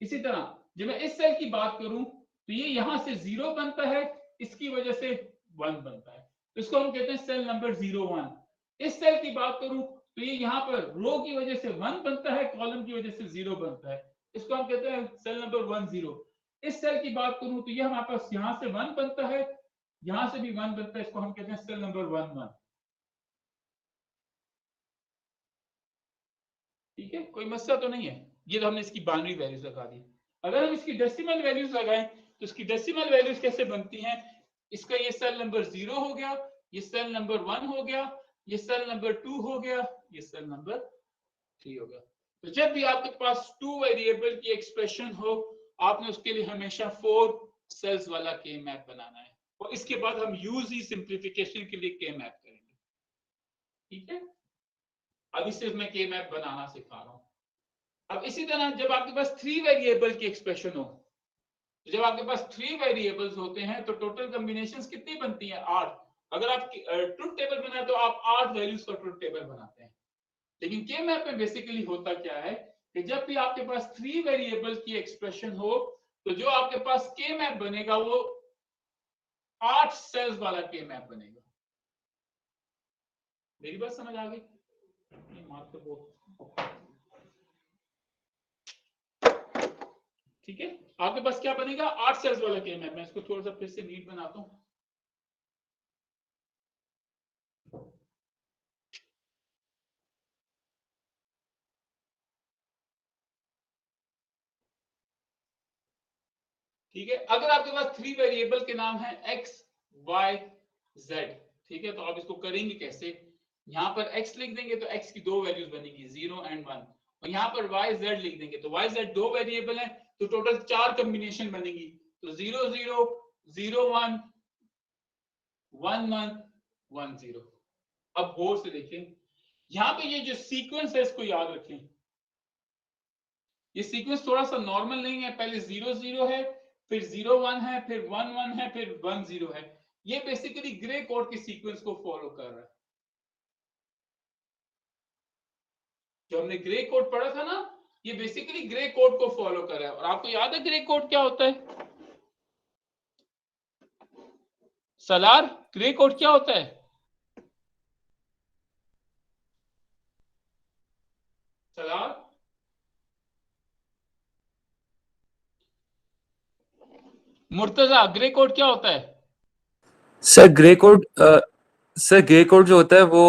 इसी तरह जब मैं इस सेल की बात करूं तो ये यहां से 0 बनता है, इसकी वजह से 1 बनता है, तो इसको हम कहते हैं सेल नंबर 0 1। इस सेल की बात करूं तो ये यहाँ पर रो की वजह से 1 बनता है, कॉलम की वजह से 0 बनता है, इसको हम कहते हैं सेल नंबर 1 0। इस सेल की बात करूं तो ये हमारे पास यहां से 1 बनता है, यहां से भी 1 बनता है, इसको हम कहते हैं सेल नंबर 1 1, ठीक है। कोई मसला तो नहीं है। ये तो हमने इसकी बाइनरी वैल्यूज लगा दी। अगर हम इसकी डेसिमल वैल्यूज लगाएं तो इसकी डेसिमल वैल्यूज कैसे बनती हैं? इसका ये सेल नंबर 0 हो गया, ये सेल नंबर 1 हो गया, ये सेल नंबर 2 हो गया, ये सेल नंबर 3 हो गया। तो जब भी आपके पास 2 वेरिएबल की एक्सप्रेशन हो, आपने उसके लिए हमेशा 4 सेल्स वाला के मैप बनाना है, और इसके बाद हम यूज ही सिंप्लीफिकेशन के लिए के मैप करेंगे, ठीक है। अभी सिर्फ मैं के मैप बनाना सिखा रहा हूं। अब इसी तरह जब आपके पास 3 वेरिएबल की एक्सप्रेशन हो, तो जब आपके पास 3 वेरिएबल्स होते हैं तो टोटल कॉम्बिनेशंस कितनी बनती हैं? 8। अगर आप ट्रुथ टेबल बनाए तो आप 8 वैल्यूज का ट्रुथ टेबल बनाते हैं। लेकिन के मैप में बेसिकली होता क्या है कि जब भी आपके पास 3 वेरिएबल की एक्सप्रेशन हो, तो जो आपके पास के मैप बनेगा वो 8 सेल्स वाला के मैप बनेगा। मेरी बात समझ आ गई? ठीक है, आपके पास क्या बनेगा? 8 सेल्स वाला के मैप। मैं इसको थोड़ा सा फिर से नीट बनाता हूं। ठीक है, अगर आपके पास 3 वेरिएबल के नाम है x y z, ठीक है, तो आप इसको करेंगे कैसे? यहां पर x लिख देंगे तो x की 2 वैल्यूज बनेगी 0 एंड 1, और यहां पर y z लिख देंगे तो y z 2 वेरिएबल है, तो टोटल 4 कॉम्बिनेशन बनेगी, तो 0 0 0 1 1 1 1 0। अब गौर से देखें, यहां पे ये जो सीक्वेंस है इसको याद रखें। ये सीक्वेंस थोड़ा सा नॉर्मल नहीं है, पहले 0 0 है, फिर 0 1 है, फिर 1 1 है, फिर 1 0 है। ये बेसिकली ग्रे कोड के सीक्वेंस को फॉलो कर रहा है। जो हमने ग्रे कोड पढ़ा था ना, ये बेसिकली ग्रे कोड को फॉलो कर रहा है। और आपको याद है ग्रे कोड क्या होता है? सलार, ग्रे कोड क्या होता है? सलार, मुर्तजा ग्रे कोड क्या होता है? सर ग्रे कोड जो होता है वो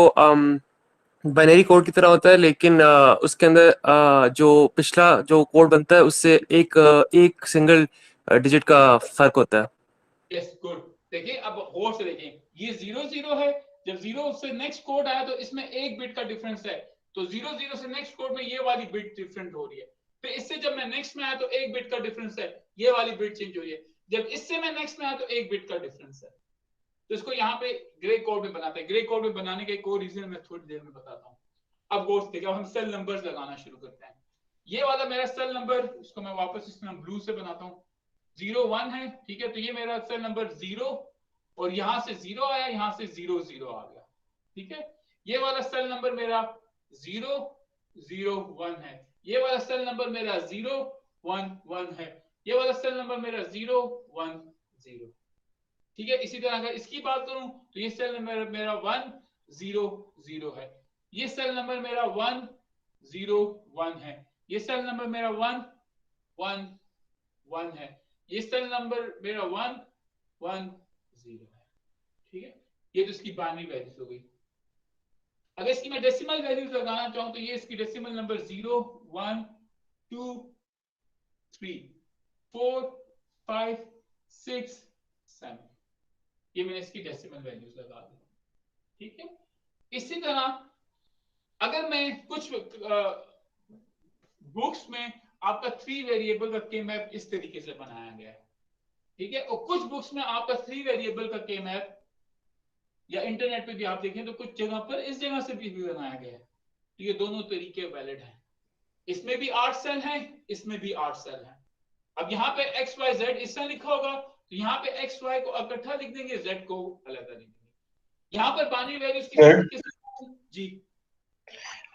बाइनरी कोड की तरह होता है, लेकिन उसके अंदर जो पिछला जो कोड बनता है उससे एक सिंगल डिजिट का फर्क होता है। Yes good. देखिए अब गौर से देखें, ये 0 0 है, जब 0 से नेक्स्ट कोड आया तो इसमें एक बिट का डिफरेंस है, तो 0 0 से नेक्स्ट कोड में ये वाली बिट डिफरेंट हो रही है। फिर इससे जब मैं नेक्स्ट में आया तो एक बिट का डिफरेंस है, ये वाली बिट चेंज हो रही है। जब इससे मैं नेक्स्ट में आया तो एक बिट का डिफरेंस है। तो इसको यहाँ पे ग्रे कोड में बनाते हैं। ग्रे कोड में बनाने का एक और रीजन मैं थोड़ी देर में बताता हूँ। अब गौर से देखिए, अब हम सेल नंबर्स लगाना शुरू करते हैं। ये वाला मेरा सेल नंबर, इसको मैं वापस इसमें ब्लू से बनाता हूँ, 0 1 है, ठीक है। तो ये मेरा सेल नंबर 0 और यहां से 0 आया, यहां से 0 0 आ गया, ठीक है। ये वाला सेल नंबर मेरा 0 0 1 है, ये वाला सेल नंबर मेरा 0 1 1 है, ये वाला सेल नंबर मेरा 0 1 0, ठीक है। इसी तरह अगर इसकी बात करूं तो ये सेल नंबर मेरा 1 0 0 है, ये सेल नंबर मेरा 1 0 1 है, ये सेल नंबर मेरा 1 1 1 है, ये सेल नंबर मेरा 1 1 0 है, ठीक है। ये तो इसकी बाइनरी वैल्यूज हो गई। अगर इसकी मैं डेसिमल वैल्यूज लगाना चाहूं तो ये इसकी डेसिमल नंबर 0 1 2 3 4 5 6 7, ये मैंने इसकी डेसिमल वैल्यूज लगा दी, ठीक है। इसी तरह अगर मैं कुछ बुक्स में आपका 3 वेरिएबल का के मैप इस तरीके से बनाया गया है, ठीक है, और कुछ बुक्स में आपका 3 वेरिएबल का के मैप या इंटरनेट पे भी आप देखें तो कुछ जगह पर इस जगह से भी बनाया गया है। तो ये दोनों तरीके वैलिड हैं। इसमें भी 8 सेल हैं, इसमें भी 8 सेल हैं। अब यहाँ पे एक्स वाई जेड इस तरह लिखा होगा, तो यहाँ पे एक्स वाई को इकट्ठा लिख देंगे, जेड को अलग लिख देंगे। यहाँ पर बाइनरी वैल्यूज किस जी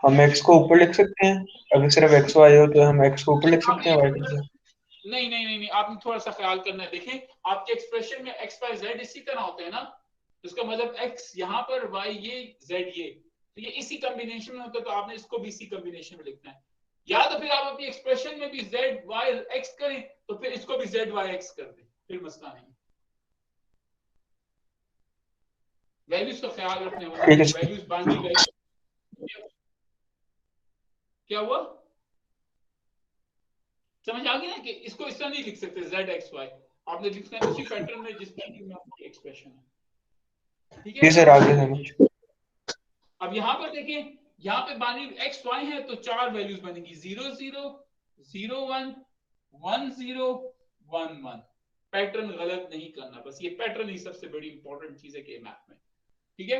हम x को ऊपर लिख सकते हैं, अगर सिर्फ x y हो तो हम x को ऊपर लिख सकते हैं y के साथ। नहीं नहीं नहीं नहीं, आपने थोड़ा सा ख्याल करना है। देखें आपके एक्सप्रेशन में एक्स वाई जेड इसी तरह होते हैं ना, तो इसका मतलब एक्स यहाँ पर, वाई ये, जेड ये, तो ये इसी कॉम्बिनेशन में होता है, तो आपने इसको भी इसी कॉम्बिनेशन में लिखना है। या तो फिर आप अपनी एक्सप्रेशन में भी जेड वाई एक्स करें, तो फिर इसको भी जेड वाई एक्स कर दें, फिर मसला नहीं। वैल्यूज का ख्याल रखने वाला, वैल्यूज बाइनरी वैल्यू। क्या हुआ, समझ आ गया ना कि इसको इस तरह नहीं लिख सकते जेड एक्स वाई, आपने लिखना है उसी पैटर्न में जिस पैटर्न में आपकी एक्सप्रेशन है, ठीक है। सर आगे समझ। अब यहाँ पर देखिए, यहाँ पे बाइनरी एक्स वाई है तो 4 वैल्यूज बनेंगी, 0 0 0 1 1 0 1 1। पैटर्न गलत नहीं करना, बस ये पैटर्न ही सबसे बड़ी इंपॉर्टेंट चीज है के मैप में, ठीक है।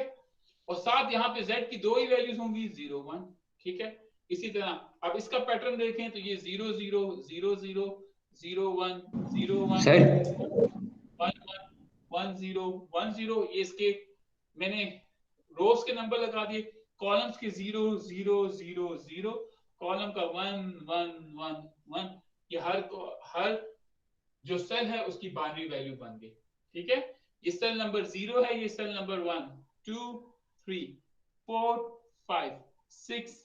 और साथ यहाँ पे z की 2 ही वैल्यूज होंगी, 0 1, ठीक है। इसी तरह अब इसका पैटर्न देखें तो ये 0 0 0 0 0 1 0 1 1 1 0 1 0, ये इसके मैंने रोज के नंबर लगा दिए, कॉलम्स के 0 0 0 0, कॉलम का 1 1 1 1, ये हर जो सेल है उसकी बाइनरी वैल्यू बन गई, ठीक है। ये सेल नंबर 0 है, ये सेल नंबर 1 2 3 4 5 6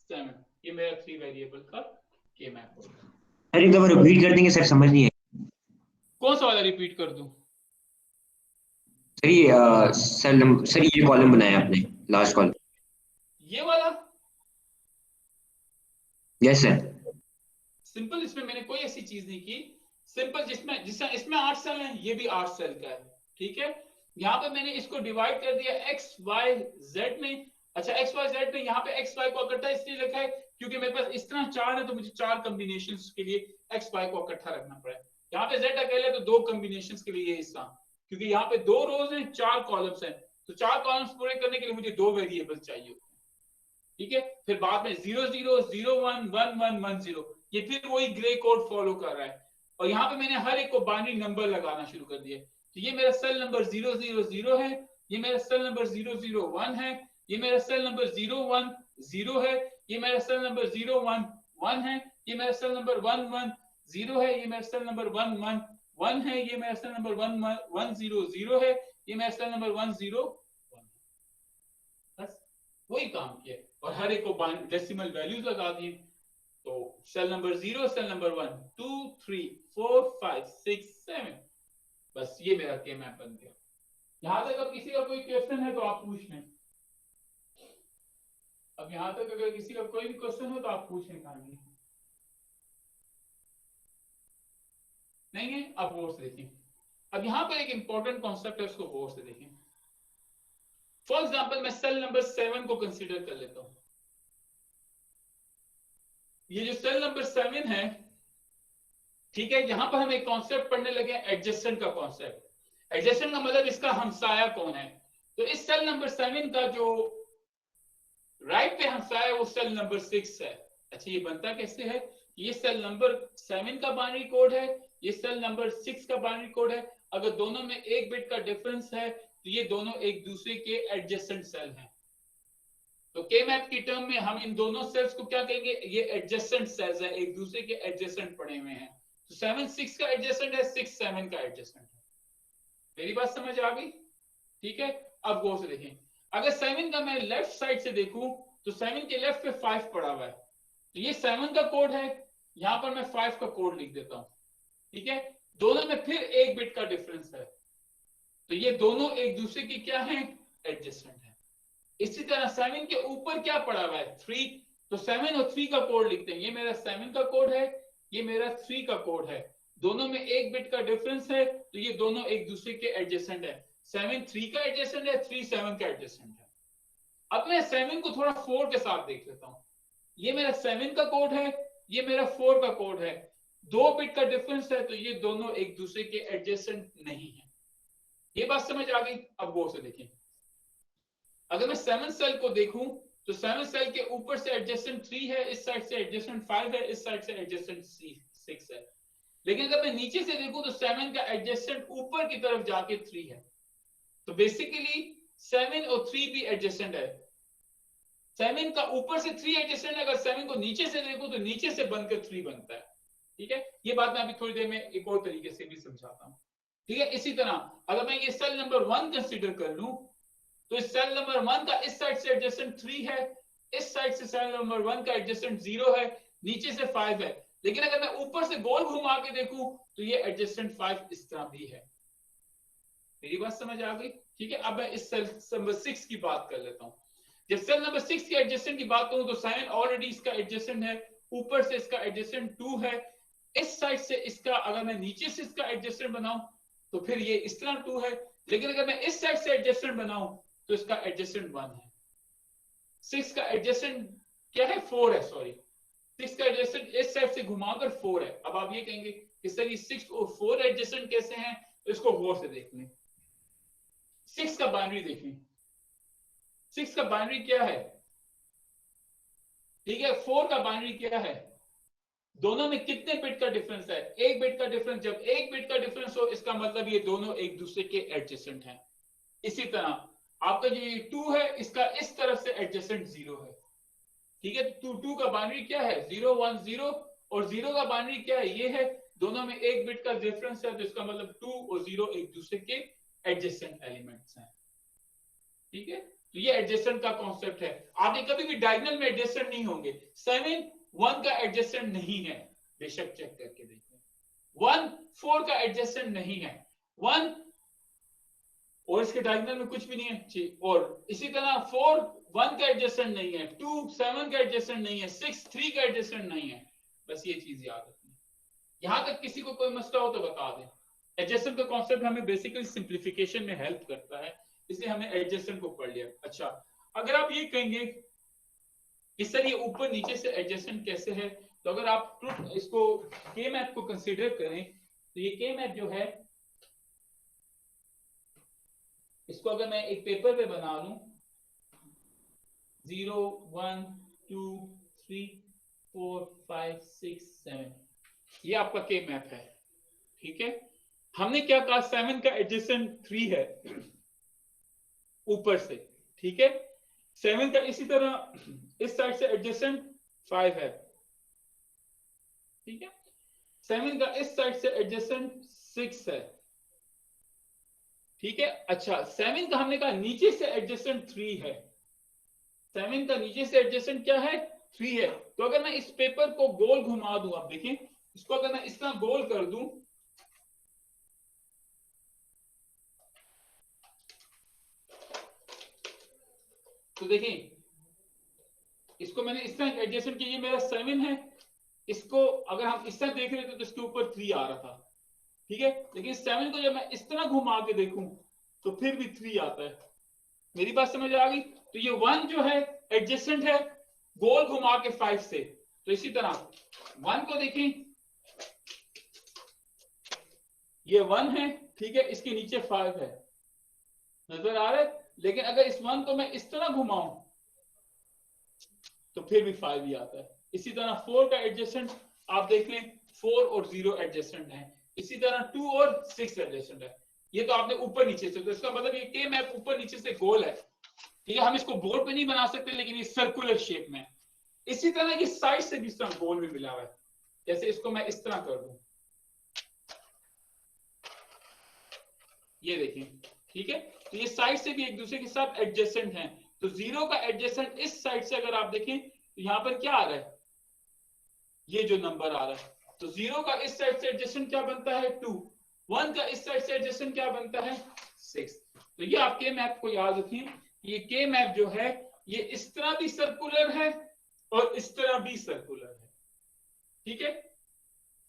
7, ये मेरा 3 वेरिएबल का के मैप होगा। सर एक दफा रिपीट कर देंगे सर, समझ नहीं है। कौन सा वाला रिपीट कर दूं? सर ये सेल नंबर, सर ये कॉलम बनाया आपने लास्ट कॉलम, ये वाला? Yes sir. सिंपल, इसमें मैंने कोई ऐसी चीज नहीं की, सिंपल जिसमें इसमें 8 सेल हैं, ये भी 8 सेल का है, ठीक है। यहाँ पे मैंने इसको डिवाइड कर दिया एक्स वाई जेड में। अच्छा एक्स वाई जेड में यहाँ पे एक्स वाई को इकट्ठा इसलिए रखा है क्योंकि मेरे पास इस तरह 4 है, तो मुझे 4 कॉम्बिनेशंस के लिए एक्स वाई को इकट्ठा रखना पड़ा है। यहाँ पे जेड अकेले तो 2 कॉम्बिनेशंस के लिए ये हिस्सा, क्योंकि यहाँ पे 2 रोज हैं 4 कॉलम्स हैं, तो 4 कॉलम्स पूरे करने के लिए मुझे 2 वेरिएबल चाहिए, ठीक है। फिर बाद में 0 0 0 1 1 1 1 0, ये फिर वही ग्रे कोड फॉलो कर रहा है, और यहाँ पे मैंने हर एक को बाइनरी नंबर लगाना शुरू कर दिया। तो ये मेरा सेल नंबर 0 0 0 है, ये मेरा सेल नंबर 0 0 1 है, ये मेरा सेल नंबर 0 1 0 है, ये मेरा सेल नंबर 0 1 1 है, ये मेरा सेल नंबर 1 1 0 है, ये मेरा सेल नंबर 1 1 1 है, ये मेरा सेल नंबर 1 1 0 0 है, ये मेरा सेल नंबर 1 0 1। बस वही काम किया, और हर एक को डेसिमल वैल्यूज लगा दिए। तो सेल नंबर 0, सेल नंबर 1 2 3 4 5 6 7, बस ये मेरा के मैप बन गया। यहाँ तक अब किसी का कोई क्वेश्चन है तो आप पूछ लें। अब यहाँ तक अगर किसी का कोई भी क्वेश्चन हो तो आप पूछ लें काइंडली। नहीं है? आप गौर से देखें। अब यहाँ पर एक इंपॉर्टेंट कॉन्सेप्ट है, उसको गौर से देखें। फॉर एग्जाम्पल मैं सेल नंबर 7 को कंसीडर कर लेता हूं। ये जो सेल नंबर 7 है, ठीक है, यहां पर हम एक कॉन्सेप्ट पढ़ने लगे एडजेसेंट का कॉन्सेप्ट। एडजेसेंट का मतलब इसका हमसाया कौन है। तो इस सेल नंबर 7 का जो राइट पे हमसाया है वो सेल नंबर 6 है। अच्छा, ये बनता कैसे है? ये सेल नंबर 7 का बाइनरी कोड है, ये सेल नंबर 6 का बाइनरी कोड है। अगर दोनों में एक बिट का डिफरेंस है तो ये दोनों एक दूसरे के एडजेसेंट सेल हैं। तो के मैप की टर्म में हम इन दोनों सेल्स को क्या कहेंगे? ये एडजेसेंट सेल्स हैं, एक दूसरे के एडजेसेंट पड़े हुए हैं। तो 7 6 का एडजेसेंट है, 6 7 का एडजेसेंट है। मेरी बात समझ आ गई? ठीक है, अब गौर से देखें। अगर 7 का मैं लेफ्ट साइड से देखूं तो 7 के लेफ्ट पे 5 पड़ा हुआ है, तो ये 7 का कोड है, यहां पर मैं 5 का कोड लिख देता हूं। ठीक है, दोनों में फिर एक बिट का डिफरेंस है, तो ये दोनों एक दूसरे की क्या है? एडजेसेंट है। इसी तरह 7 के ऊपर क्या पड़ा हुआ है? 3, तो 7 और 3 का कोड लिखते हैं। ये मेरा 7 का कोड है, ये मेरा 3 का कोड है, दोनों में एक बिट का डिफरेंस है, तो ये दोनों एक दूसरे के एडजेसेंट है। 7 3 का एडजेसेंट है, 3 7 का एडजेसेंट है। अब मैं 7 को थोड़ा 4 के साथ देख लेता हूं। ये मेरा 7 का कोड है, ये मेरा 4 का कोड है, 2 बिट का डिफरेंस है, तो ये दोनों एक दूसरे के एडजेसेंट नहीं है। ये बात समझ आ गई? अब गौर से देखें। अगर मैं 7 सेल को देखूं तो 7 सेल के ऊपर से एडजेसेंट 3 है, इस साइड से एडजेसेंट 5 है, इस साइड से एडजेसेंट 6 है। लेकिन अगर मैं नीचे से देखूं तो 7 का एडजेसेंट ऊपर की तरफ जाके 3 है। तो बेसिकली 7 और 3 भी एडजेसेंट है। 7 का ऊपर से 3 एडजेसेंट है, अगर 7 को नीचे से देखूं तो नीचे से बनकर 3 बनता है। ठीक है, ये बात मैं अभी थोड़ी देर में एक और तरीके से भी समझाता हूं। ठीक है, इसी तरह अगर मैं ये सेल नंबर 1 कंसीडर कर लूं तो इस सेल नंबर 1 का इस साइड से एडजेसेंट 3 है, इस साइड से सेल नंबर 1 का एडजेसेंट 0 है, नीचे से 5 है। लेकिन अगर मैं ऊपर से गोल घुमा के देखूं तो ये एडजेसेंट 5 इस तरह भी है। मेरी बात समझ आ गई? ठीक है, अब मैं इस सेल नंबर 6 की बात कर लेता हूं। जब सेल नंबर 6 के एडजेसेंट की बात करूं तो 7 ऑलरेडी इसका एडजेसेंट है, ऊपर से इसका एडजेसेंट 2 है, इस साइड से इसका अगर मैं नीचे से इसका एडजेसेंट बनाऊं तो फिर ये इस तरह 2 है। लेकिन अगर मैं इस साइड से एडजेसेंट बनाऊं तो इसका एडजेसेंट 1 है। 6 का एडजेसेंट क्या है? 4 है, सॉरी। 6 का एडजेसेंट इस साइड से घुमाकर 4 है। अब आप ये कहेंगे कि सर ये 6 और 4 एडजेसेंट कैसे हैं? तो इसको गौर से देख लें। 6 का बाइनरी देखें, 6 का बाइनरी क्या है? ठीक है, 4 का बाइनरी क्या है? दोनों में कितने बिट का डिफरेंस है? एक बिट का डिफरेंस। जब एक बिट का डिफरेंस हो इसका मतलब ये दोनों एक दूसरे के एडजेसेंट हैं। इसी तरह आपका जो ये 2 है इसका इस तरफ से एडजेसेंट 0 है। ठीक है, 2 का बाइनरी क्या है? 0 1 0, और 0 का बाइनरी क्या है? ये है। दोनों में एक बिट का डिफरेंस है, तो इसका मतलब 2 और 0 एक दूसरे के एडजेसेंट एलिमेंट्स हैं। ठीक है, तो ये एडजेसेंट का कॉन्सेप्ट है। आपने कभी भी डायगोनल में एडजेसेंट नहीं होंगे। 7 1 का एडजेसेंट नहीं है, बेशक चेक करके देखिए। 1 4 का एडजेसेंट नहीं है, 1 और इसके डायगोनल में कुछ भी नहीं है। और इसी तरह 4 1 का एडजेसेंट नहीं है, 2 7 का एडजेसेंट नहीं है, 6 3 का एडजेसेंट नहीं है। बस ये चीज याद रखनी। यहां तक किसी को कोई मसला हो तो बता दें। एडजेसेंट का कॉन्सेप्ट हमें बेसिकली सिंप्लीफिकेशन में हेल्प करता है, इसलिए हमने एडजेसेंट को पढ़ लिया। अच्छा, अगर आप ये कहेंगे कि सर ये ऊपर नीचे से एडजेसेंट कैसे है, तो अगर आप इसको के मैप को कंसीडर करें तो ये के मैप जो है इसको अगर मैं एक पेपर पे बना लूं 0 1 2 3 4 5 6 7, ये आपका के मैप है। ठीक है, हमने क्या कहा? 7 का एडजेसेंट 3 है ऊपर से। ठीक है, 7 का इसी तरह इस साइड से एडजेसेंट 5 है। ठीक है, 7 का इस साइड से एडजेसेंट 6 है। ठीक है, अच्छा 7 का हमने कहा नीचे से एडजेसेंट 3 है। 7 का नीचे से एडजेसेंट क्या है? 3 है। तो अगर मैं इस पेपर को गोल घुमा दूं, आप देखें इसको अगर मैं इस तरह गोल कर दूं तो देखें इसको मैंने इस तरह एडजस्टमेंट किया, ये मेरा 7 है, इसको अगर हम इस तरह देख रहे थे तो इसके ऊपर 3 आ रहा था, ठीक है, लेकिन 7 को जब मैं इस तरह घुमा के देखूं तो फिर भी 3 आता है। मेरी बात समझ आ गई? तो ये 1 जो है एडजस्टेंट है गोल घुमा के 5 से। तो इसी तरह 1 को देखें, ये 1 है, ठीक है, इसके नीचे 5 है, नजर आ रहा है, लेकिन अगर इस 1 को मैं इस तरह घुमाऊं तो फिर भी 5 ही आता है। इसी तरह 4 का एडजस्टेंट आप देख लें, 4 और 0 एडजस्टेंट है। इसी तरह 2 और 6 एडजस्टेंट है। ये तो आपने ऊपर नीचे से, तो इसका मतलब ये के मैप ऊपर नीचे से गोल है, ठीक है। हम इसको बोर्ड पे नहीं बना सकते, लेकिन ये सर्कुलर शेप में। इसी तरह ये साइड से भी इस तरह गोल में मिला हुआ है, जैसे इसको मैं इस तरह कर दूं, ये देखिए, ठीक है। तो ये साइड से भी एक दूसरे के साथ एडजस्टेंट हैं। तो 0 का एडजस्टेंट इस साइड से अगर आप देखें तो यहाँ पर क्या आ रहा है, ये जो नंबर आ रहा है, तो 0 का इस साइड से एडजस्टेंट क्या बनता है 2, 1 का इस साइड से एडजस्टेंट क्या बनता है 6। तो ये आप के मैप को याद रखिए, ये के मैप जो है ये इस तरह भी सर्कुलर है और इस तरह भी सर्कुलर है, ठीक है।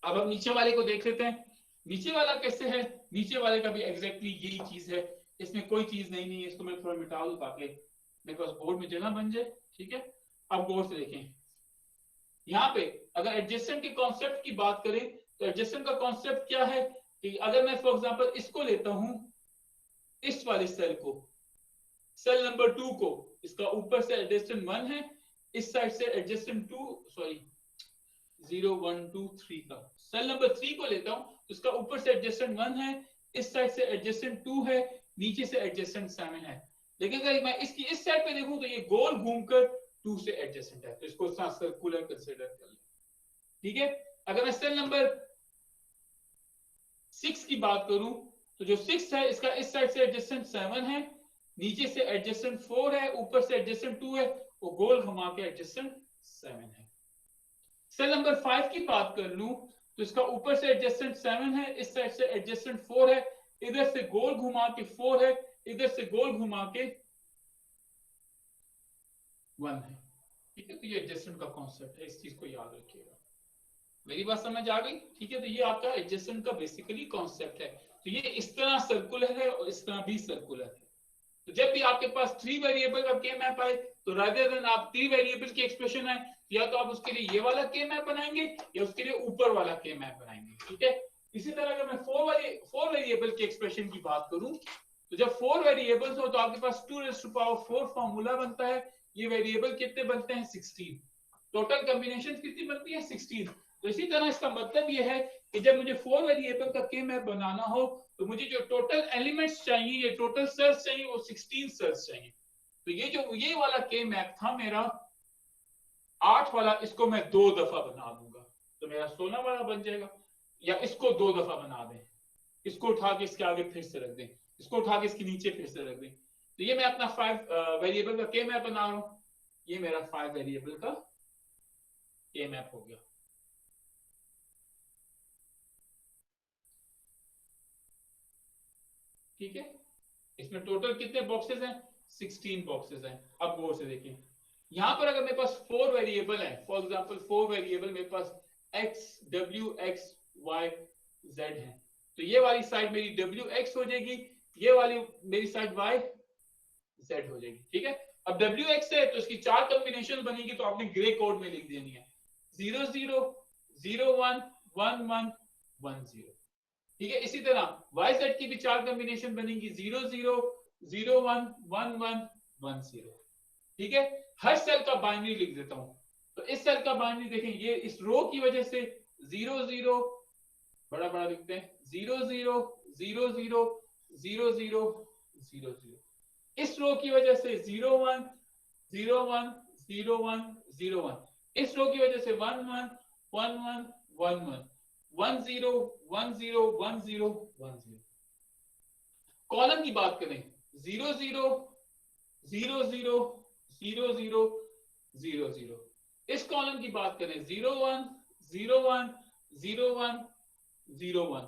अब हम नीचे वाले को देख लेते हैं, नीचे वाला कैसे है। नीचे वाले का भी एग्जैक्टली यही चीज है, इसमें कोई चीज नहीं है। इसको मैं थोड़ा मिटा दूं ताकि मेरे पास बोर्ड में जगह बन जाए, ठीक है। अब गौर से देखें, यहाँ पे अगर एडजस्टेंट के कॉन्सेप्ट की बात करें तो एडजस्टेंट का कॉन्सेप्ट क्या है कि अगर मैं फॉर एग्जांपल इसको लेता हूं, इस वाले सेल को, सेल नंबर 2 को, इसका ऊपर से एडजस्टेंट 1 है, इस साइड से एडजस्टेंट 2, सॉरी 0 1 2 3 का सेल नंबर 3 को लेता हूं, इसका ऊपर से एडजस्टेंट 1 है, इस साइड से एडजस्टेंट 2 है, नीचे से एडजस्टेंट 7 है। लेकिन अगर मैं इसकी इस साइड पे देखूं तो ये गोल घूमकर 2 से एडजस्टेंट है, तो इसको सर्कुलर कंसीडर कर लें, ठीक है। अगर मैं सेल नंबर 6 की बात करूं तो जो 6 है इसका इस साइड से एडजस्टेंट 7 है, नीचे से एडजस्टेंट 4 है, ऊपर से एडजस्टेंट 2 है, वो गोल घुमा के एडजस्टेंट 7 है। सेल नंबर 5 की बात कर लूं तो इसका ऊपर से एडजस्टेंट 7 है, इस साइड से एडजस्टेंट 4 है, इधर से गोल घुमा के 4 है, इधर से गोल घुमा के 1 है, ठीक है। तो ये एडजस्टमेंट का कॉन्सेप्ट है, इस चीज को याद रखिएगा। मेरी बात समझ आ गई, ठीक है। तो ये आपका एडजस्टमेंट का बेसिकली कॉन्सेप्ट है। तो ये इस तरह सर्कुलर है और इस तरह भी सर्कुलर है। तो जब भी आपके पास 3 वेरिएबल का के मैप आए तो रादर देन आप 3 वेरिएबल की एक्सप्रेशन है, या तो आप उसके लिए ये वाला के मैप बनाएंगे या उसके लिए ऊपर वाला के मैप बनाएंगे, ठीक है। इसी तरह अगर मैं 4 वेरिएबल की एक्सप्रेशन की बात करूं तो जब 4 वेरिएबल्स हो तो आपके पास 2⁴ फॉर्मूला बनता है। ये वेरिएबल कितने बनते हैं 16, टोटल कॉम्बिनेशन कितनी बनती है 16। तो इसी तरह इसका मतलब ये है कि जब मुझे 4 वेरिएबल का के मैप बनाना हो तो मुझे जो टोटल एलिमेंट्स चाहिए, ये टोटल सेल्स चाहिए, वो 16 सेल्स चाहिए। तो ये वाला के मैप था मेरा 8 वाला, इसको मैं 2 दफा बना दूंगा तो मेरा 16 वाला बन जाएगा। या इसको 2 दफा बना दें, इसको उठा के इसके आगे फिर से रख दें, इसको उठा के इसके नीचे फिर से रख दें। तो ये मैं अपना 5 वेरिएबल का के मैप बना रहा हूं, ये मेरा 5 वेरिएबल का के मैप हो गया। ठीक है, इसमें टोटल कितने बॉक्सेस हैं 16 बॉक्सेस हैं। अब गौर से देखिए, यहां पर अगर मेरे पास 4 वेरिएबल है, फॉर एग्जांपल 4 वेरिएबल मेरे पास x w x y z है, तो ये वाली साइड मेरी w x हो जाएगी, ये वाली मेरी साइड y z हो जाएगी, ठीक है। अब w x है तो इसकी 4 कॉम्बिनेशन बनेगी, तो आपने ग्रे कोड में लिख देनी है 0 0 0 1 1 1 1 0, ठीक है। इसी तरह YZ की भी 4 कॉम्बिनेशन बनेगी 0 0 0 1 1 1 1 0, ठीक है। हर सेल का बाइनरी लिख देता हूं, तो इस सेल का बाइनरी देखें, ये इस रो की वजह से 0 0 बड़ा बड़ा लिखते हैं 0 0 0 0 0 0 0 0, इस रो की वजह से 0 1 0 1 0 1 0 1, इस रो की वजह से 1 1 1 1 1 1 1 0 1 0 1 0 1 0। कॉलम की बात करें 0 0 0 0 0 0 0 0, इस कॉलम की बात करें 0 1 0 1 0 1 0 1,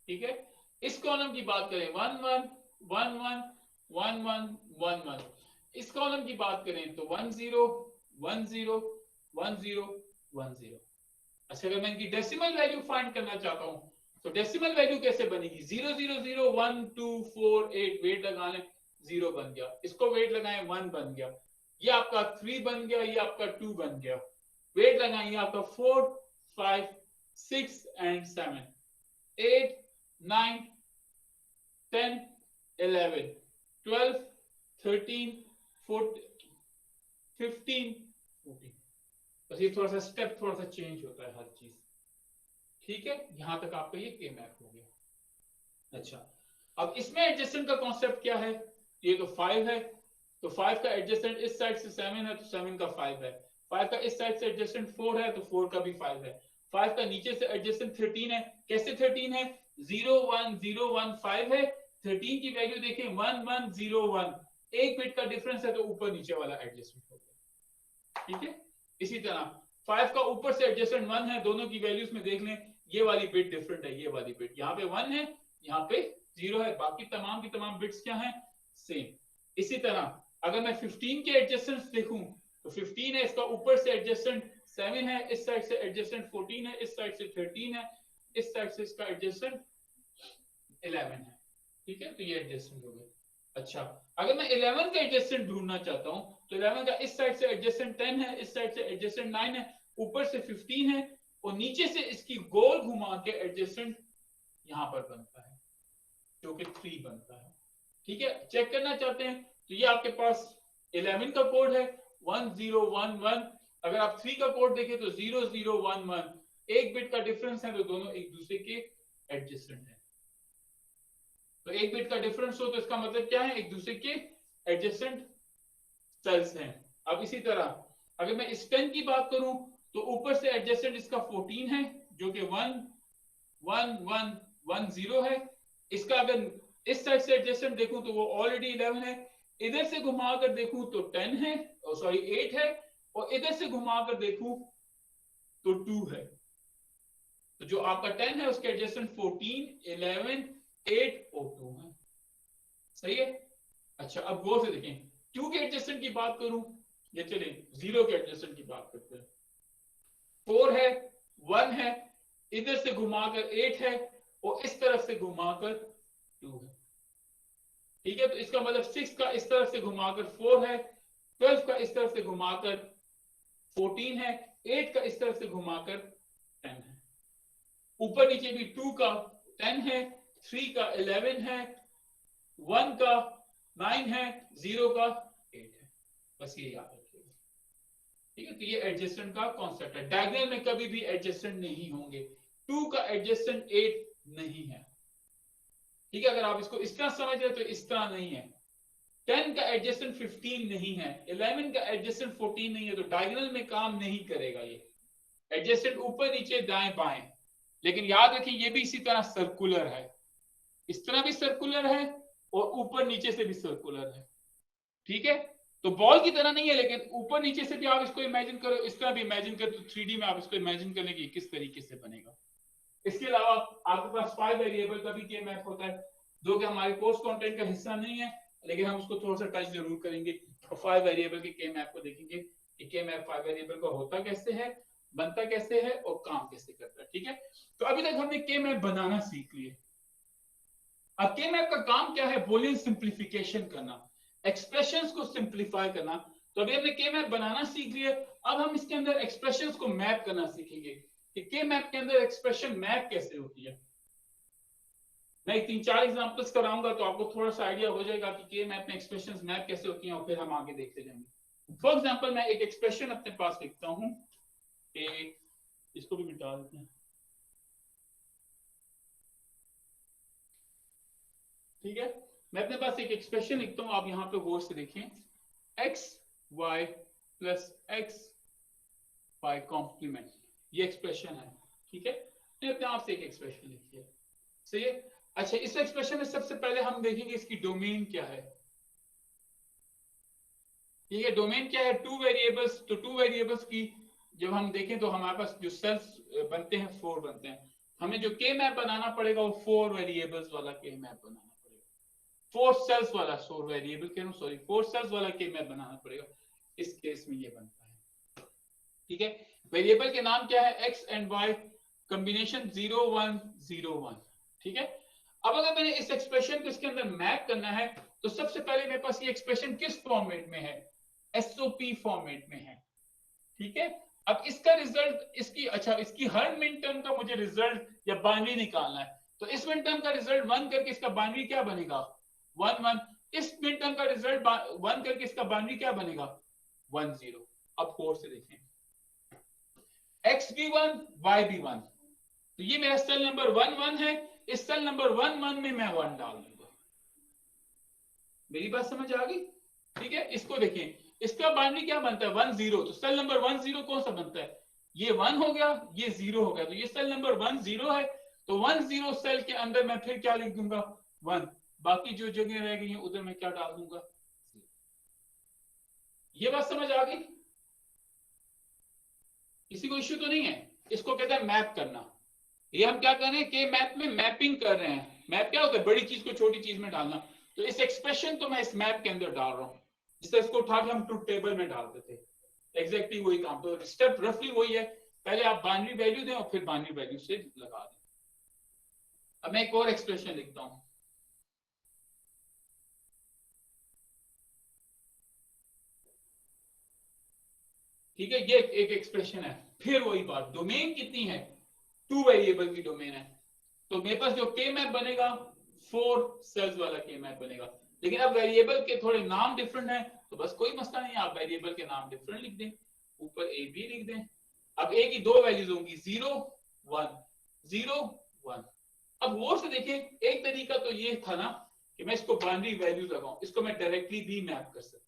ठीक है। इस कॉलम की बात करें 1 1 1 1 1 1 1 1। इस कॉलम की बात करें तो 1 0 1 0 1 0 1 0। अच्छा, अगर मैं इनकी डेसिमल वैल्यू फाइंड करना चाहता हूं तो डेसिमल वैल्यू कैसे बनेगी? 0 0 0 1 2 4 8 वेट लगाने 0 बन गया, इसको वेट लगाएं 1 बन गया, ये आपका 3 बन गया, ये आपका 2 बन गया, वेट लगाएंगे आपका 4 5 6 एंड 7 8 9 10 11 12 13 14 15 14। बस ये थोड़ा सा स्टेप थोड़ा सा चेंज होता है हर चीज, ठीक है। यहां तक आपका ये के मैप हो गया। अच्छा, अब इसमें एडजस्टेंट का कॉन्सेप्ट क्या है? ये तो 5 है, तो 5 का एडजस्टेंट इस साइड से 7 है तो 7 का 5 है, 5 का इस साइड से एडजस्टेंट 4 है तो 4 का भी 5 है, 5 का नीचे से एडजस्टेंट 13 है। कैसे 13 है? 0 1 0 1 5 है, 13 की वैल्यू देखें 1 1 0 1, एक बिट का डिफरेंस है तो ऊपर नीचे वाला एडजस्टमेंट हो गया, ठीक है। इसी तरह 5 का ऊपर से एडजस्टेंट 1 है, दोनों की वैल्यूज में देख लें, ये वाली बिट डिफरेंट है, ये वाली बिट यहाँ पे 1 है, यहाँ पे 0 है, बाकी तमाम की तमाम बिट्स क्या हैं? सेम। इसी तरह अगर मैं 15 के एडजस्टेंट्स देखूं तो 15 है, इसका ऊपर से एडजस्टेंट 7 है, इस साइड से एडजस्टेंट 14 है, इस साइड से 13 है, इस साइड से इसका एडजस्टेंट 11 है, ठीक है। तो ये एडजस्टेंट हो गए। अच्छा, अगर मैं 11 का एडजस्टेंट ढूंढना चाहता हूं तो 11 का इस साइड से एडजस्टेंट 10 है, इस साइड से एडजस्टेंट 9 है, ऊपर से 15 है और नीचे से इसकी गोल घुमा के एडजस्टेंट यहां पर बनता है जो कि 3 बनता है, ठीक है। चेक करना चाहते हैं तो ये आपके पास 11 का कोड है 1 0 1 1। अगर आप 3 का कोड देखें तो 0 0 1 1, एक बिट का डिफरेंस है तो दोनों एक दूसरे के एडजस्टेंट है। तो एक बिट का डिफरेंस हो तो इसका मतलब क्या है? एक दूसरे के एडजेसेंट सेल्स हैं। अब इसी तरह अगर मैं इस 10 की बात करूं तो ऊपर से एडजेसेंट इसका 14 है जो कि 1 1 1 1 0 है। इसका अगर इस साइड से एडजेसेंट देखूं तो वो ऑलरेडी 11 है, इधर से घुमाकर देखूं तो 10 है, सॉरी 8 है, और इधर से घुमाकर देखूं तो 2 है। तो जो आपका 10 है उसके एडजेसेंट 14 11 8 और 2 है, सही है। अच्छा, अब गौर से देखें, 2 के एडजस्टेंट की बात करूं या चले 0 के एडजस्टेंट की बात करते हैं। 4 है, 1 है, इधर से घुमाकर 8 है और इस तरफ से घुमाकर 2 है, ठीक है। तो इसका मतलब 6 का इस तरफ से घुमाकर 4 है, 12 का इस तरफ से घुमाकर 14 है, 8 का इस तरफ से घुमाकर 10 है, ऊपर नीचे भी 2 का 10 है, 3 का 11 है, 1 का 9 है, 0 का 8 है। बस ये याद रखिएगा, ठीक है। तो ये एडजस्टेंट का कॉन्सेप्ट है। डायगोनल में कभी भी एडजस्टेंट नहीं होंगे। 2 का एडजस्टेंट 8 नहीं है, ठीक है। अगर आप इसको इस तरह समझ रहे तो इस तरह नहीं है। 10 का एडजस्टेंट 15 नहीं है, 11 का एडजस्टेंट 14 नहीं है, तो डायगोनल में काम नहीं करेगा ये एडजस्टेंट, ऊपर नीचे दाएं बाएं। लेकिन याद रखिए ये भी इसी तरह सर्कुलर है, इस तरह भी सर्कुलर है और ऊपर नीचे से भी सर्कुलर है, ठीक है। तो बॉल की तरह नहीं है, लेकिन ऊपर नीचे से भी आप इसको इमेजिन करो, इस तरह भी इमेजिन करो, तो 3D में आप इसको इमेजिन करने की किस तरीके से बनेगा। इसके अलावा आपके पास 5 वेरिएबल का भी के मैप होता है, जो कि हमारे कोर्स कंटेंट का हिस्सा नहीं है, लेकिन हम उसको थोड़ा सा टच जरूर करेंगे और 5 वेरिएबल के के मैप को देखेंगे कि के मैप 5 वेरिएबल का होता कैसे है, बनता कैसे है और काम कैसे करता है, ठीक है। तो अभी तक हमने के मैप बनाना सीख लिए। अब के मैप का काम क्या है? बूलियन सिंप्लीफिकेशन करना, एक्सप्रेशंस को सिंप्लीफाई करना। तो अभी हमने के मैप बनाना सीख लिया, अब हम इसके अंदर एक्सप्रेशंस को मैप करना सीखेंगे कि के मैप के अंदर एक्सप्रेशन मैप कैसे होती है। मैं 3-4 एग्जांपल्स कराऊंगा तो आपको थोड़ा सा आइडिया हो जाएगा कि के मैप में एक्सप्रेशंस मैप कैसे होती हैं और फिर हम आगे देखते जाएंगे। फॉर एग्जांपल मैं एक एक्सप्रेशन अपने पास लिखता हूं, इसको भी मिटा देते हैं, ठीक है। मैं अपने पास एक एक्सप्रेशन लिखता हूं, आप यहां पे गौर से देखिए, x y plus x y complement, ये एक्सप्रेशन है, ठीक है। मैंने अपने आप से एक एक्सप्रेशन लिखी है, सही है। अच्छा, इस एक्सप्रेशन में सबसे पहले हम देखेंगे इसकी डोमेन क्या है, ठीक है। डोमेन क्या है? 2 वेरिएबल्स। तो 2 वेरिएबल्स की जब हम देखें तो हमारे पास जो सेल्स बनते हैं 4 बनते हैं। हमें जो के मैप बनाना पड़ेगा वो 4 वेरिएबल्स वाला के मैप बनाना पड़ेगा, 4 सेल्स वाला वेरिएबल कह रहा हूं, सॉरी 4 सेल्स वाला के मैप बनाना पड़ेगा। इस केस में ये बनता है, ठीक है। वेरिएबल के नाम क्या है, x एंड y कॉम्बिनेशन 0 1 0 1, ठीक है। अब अगर मैंने इस एक्सप्रेशन को इसके अंदर मैप करना है तो सबसे पहले मेरे पास ये एक्सप्रेशन किस फॉर्मेट में है, एसओपी फॉर्मेट में है, ठीक है। अब इसका रिजल्ट इसकी हर मिन टर्म का मुझे रिजल्ट या बाइनरी निकालना है, तो इस मिन टर्म का रिजल्ट 1 करके इसका बाइनरी क्या बनेगा 1 1, इस मिन टर्म का रिजल्ट 1 करके इसका बाइनरी क्या बनेगा 1 0। अब 4 से देखें, x भी 1 y भी 1, तो ये मेरा सेल नंबर 1 1 है, इस सेल नंबर 1 1 में मैं 1 डाल दूंगा। मेरी बात समझ आ गई, ठीक है। इसको देखें, इसका बाइनरी क्या बनता है 1 0, तो सेल नंबर 1 0 कौन सा बनता है, ये 1 हो गया, ये 0 हो गया, तो ये सेल नंबर 1 0 है, तो 1 0 सेल के अंदर मैं फिर क्या लिख दूंगा 1, बाकी जो जगह रह गई है उधर मैं क्या डाल दूंगा। ये बात समझ आ गई, किसी को इश्यू तो नहीं है। इसको कहते हैं मैप करना। ये हम क्या कर रहे हैं कि मैप में मैपिंग कर रहे हैं। मैप क्या होता है, बड़ी चीज को छोटी चीज में डालना। तो इस एक्सप्रेशन को मैं इस मैप के अंदर डाल रहा हूं, जिससे इसको उठा के हम ट्रुथ टेबल में डालते थे, एग्जैक्टली वही काम। तो स्टेप रफली वही है, पहले आप बाइनरी वैल्यू दें और फिर बाइनरी वैल्यू से लगा दें। अब मैं एक और एक्सप्रेशन लिखता हूं, ठीक है। ये एक एक्सप्रेशन है, फिर वही बात, डोमेन कितनी है 2 वेरिएबल की डोमेन है, तो मेरे पास जो के मैप बनेगा 4 सेल्स वाला के मैप बनेगा। लेकिन अब वेरिएबल के थोड़े नाम डिफरेंट हैं, तो बस कोई मसला नहीं, आप वेरिएबल के नाम डिफरेंट लिख दें, ऊपर ए बी लिख दें। अब ए की 2 वैल्यूज होंगी 0 1 0 1। अब वो से देखें, एक तरीका तो ये था ना कि मैं इसको बाइनरी वैल्यू लगाऊं, इसको मैं डायरेक्टली भी मैप कर सकता हूं।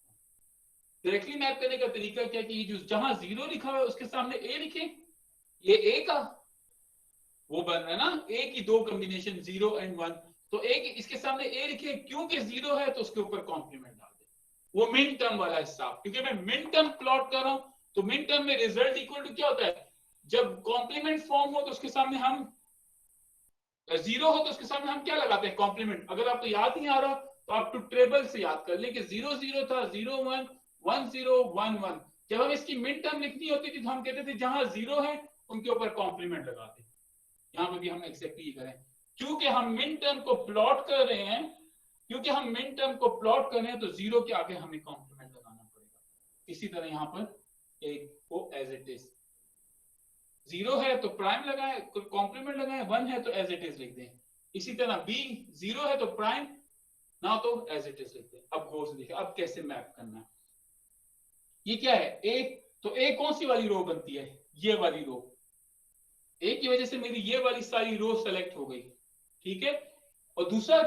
डायरेक्टली मैप करने का तरीका क्या कि जो जहां 0 लिखा हुआ है उसके सामने ए लिखें, ये ए का वो बन रहा है ना, ए की 2 कॉम्बिनेशन 0 एंड 1, तो ए इसके सामने ए लिखे, क्योंकि 0 है तो उसके ऊपर कॉम्प्लीमेंट डाल दे, वो मिन टर्म वाला हिस्सा। क्योंकि मैं मिन टर्म प्लॉट कर रहा हूं, तो मिन टर्म में रिजल्ट इक्वल टू क्या होता है, जब कॉम्प्लीमेंट फॉर्म हो तो उसके सामने हम 0 हो तो उसके सामने हम क्या लगाते हैं कॉम्प्लीमेंट। अगर आपको याद नहीं आ रहा तो आप टू टेबल से याद कर लें कि 0 0 था, 0 1 1 0 1 1। जब हम इसकी मिन टर्म लिखनी होती थी तो हम कहते थे जहां 0 है उनके ऊपर कॉम्प्लीमेंट लगाते। यहां पर भी हम एक्जेक्टली करें, क्योंकि हम मिन टर्म को प्लॉट कर रहे हैं, तो 0 के आगे हमें कॉम्प्लीमेंट लगाना पड़ेगा। इसी तरह यहां पर एक को एज इट इज, 0 है तो प्राइम लगाएं, कॉम्प्लीमेंट लगाएं, 1 है तो एज इट इज लिख दें। इसी तरह बी 0 है तो प्राइम, ना तो एज इट इज लिख दें। अब गौर से देखिए अब कैसे मैप करना है। ये क्या है ए, तो ए कौन सी वाली रो बनती है, ये वाली रो। ए की वजह से मेरी ये वाली सारी रो सेलेक्ट हो गई, ठीक है। और दूसरा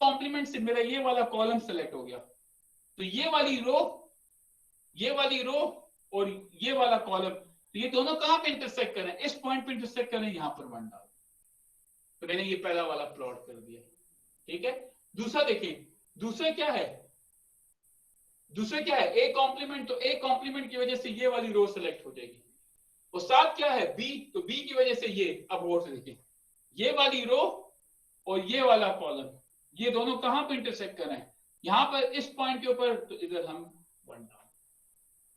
कॉम्प्लीमेंट से मेरा ये वाला कॉलम सेलेक्ट हो गया, तो ये वाली रो और ये वाला कॉलम, तो ये दोनों कहां पे इंटरसेक्ट करें, इस पॉइंट पे इंटरसेक्ट करें, यहां पर 1 डाल। तो मैंने ये पहला वाला प्लॉट कर दिया, ठीक है। दूसरा देखें, दूसरा क्या है ए कॉम्प्लीमेंट, तो ए कॉम्प्लीमेंट की वजह से ये वाली रो सेलेक्ट हो जाएगी। और साथ क्या है बी, तो बी की वजह से ये, अब गौर से देखिए, ये वाली रो और ये वाला कॉलम, ये दोनों कहां पे इंटरसेक्ट कर रहे हैं, यहां पर इस पॉइंट के ऊपर, तो इधर हम 1 डाल,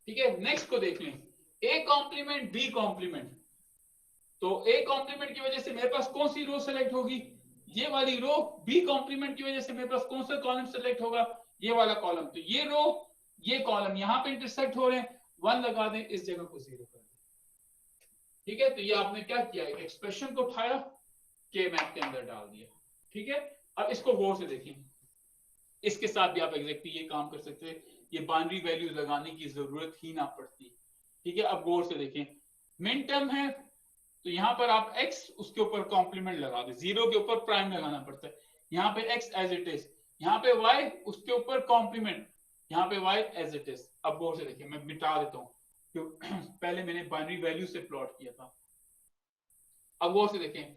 ठीक है। नेक्स्ट को देख लें, ए कॉम्प्लीमेंट बी कॉम्प्लीमेंट, तो ए कॉम्प्लीमेंट की वजह से मेरे पास कौन सी रो सेलेक्ट होगी, ये वाली रो। बी कॉम्प्लीमेंट की वजह से मेरे पास कौन सा कॉलम सेलेक्ट होगा, ये वाला कॉलम। तो ये रो ये कॉलम यहां पे इंटरसेक्ट हो रहे हैं, 1 लगा दें, इस जगह को 0 कर दें, ठीक है। तो ये आपने क्या किया, एक एक्सप्रेशन को उठाया के मैप के अंदर डाल दिया, ठीक है। अब इसको गौर से देखें, इसके साथ भी आप एग्जैक्टली ये काम कर सकते हैं, ये बाइनरी वैल्यूज लगाने की जरूरत ही ना पड़ती, ठीक है। अब गौर से देखें, मिन टर्म है तो यहां पर आप x उसके ऊपर कॉम्प्लीमेंट लगा दें, 0 के ऊपर प्राइम लगाना पड़ता है, यहाँ पे x एज इट इज, यहाँ पे y उसके ऊपर कॉम्प्लीमेंट, यहाँ पे y एज इट इज। अब गौर से देखिए, मैं मिटा देता हूँ, पहले मैंने बाइनरी वैल्यू से प्लॉट किया था। अब गौर से देखें,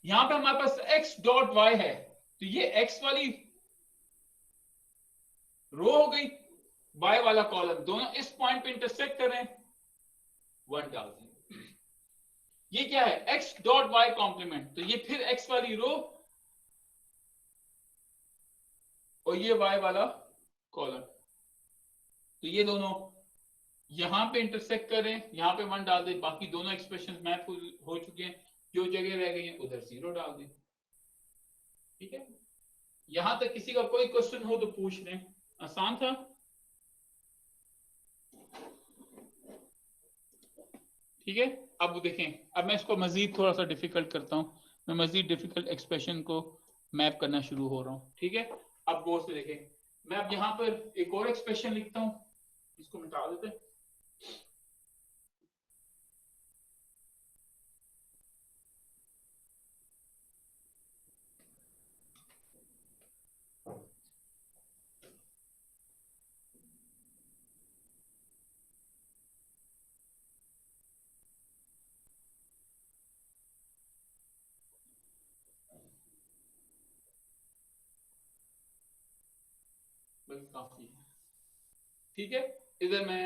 यहां पे हमारे पास x डॉट y है, तो ये x वाली रो हो गई, y वाला कॉलम, दोनों इस पॉइंट पे इंटरसेक्ट कर रहे हैं, 1 डाल दें। ये क्या है x डॉट y कॉम्प्लीमेंट, तो ये फिर x वाली रो और ये y वाला कॉलम। तो ये दोनों यहाँ पे इंटरसेक्ट करें, यहाँ पे 1 डाल दें, बाकी दोनों एक्सप्रेशन मैप हो चुके हैं, जो जगह रह गई है उधर 0 डाल दें। ठीक है, यहां तक किसी का कोई क्वेश्चन हो तो पूछ लें। आसान था। ठीक है, अब देखें, अब मैं इसको मजीद थोड़ा सा डिफिकल्ट करता हूं। मैं मजीद डिफिकल्ट एक्सप्रेशन को मैप करना शुरू हो रहा हूं। ठीक है, अब गौर से देखें, मैं अब यहां पर एक और एक्सप्रेशन लिखता हूं, इसको मिटा देते हैं। बस काफी है। ठीक है, इधर मैं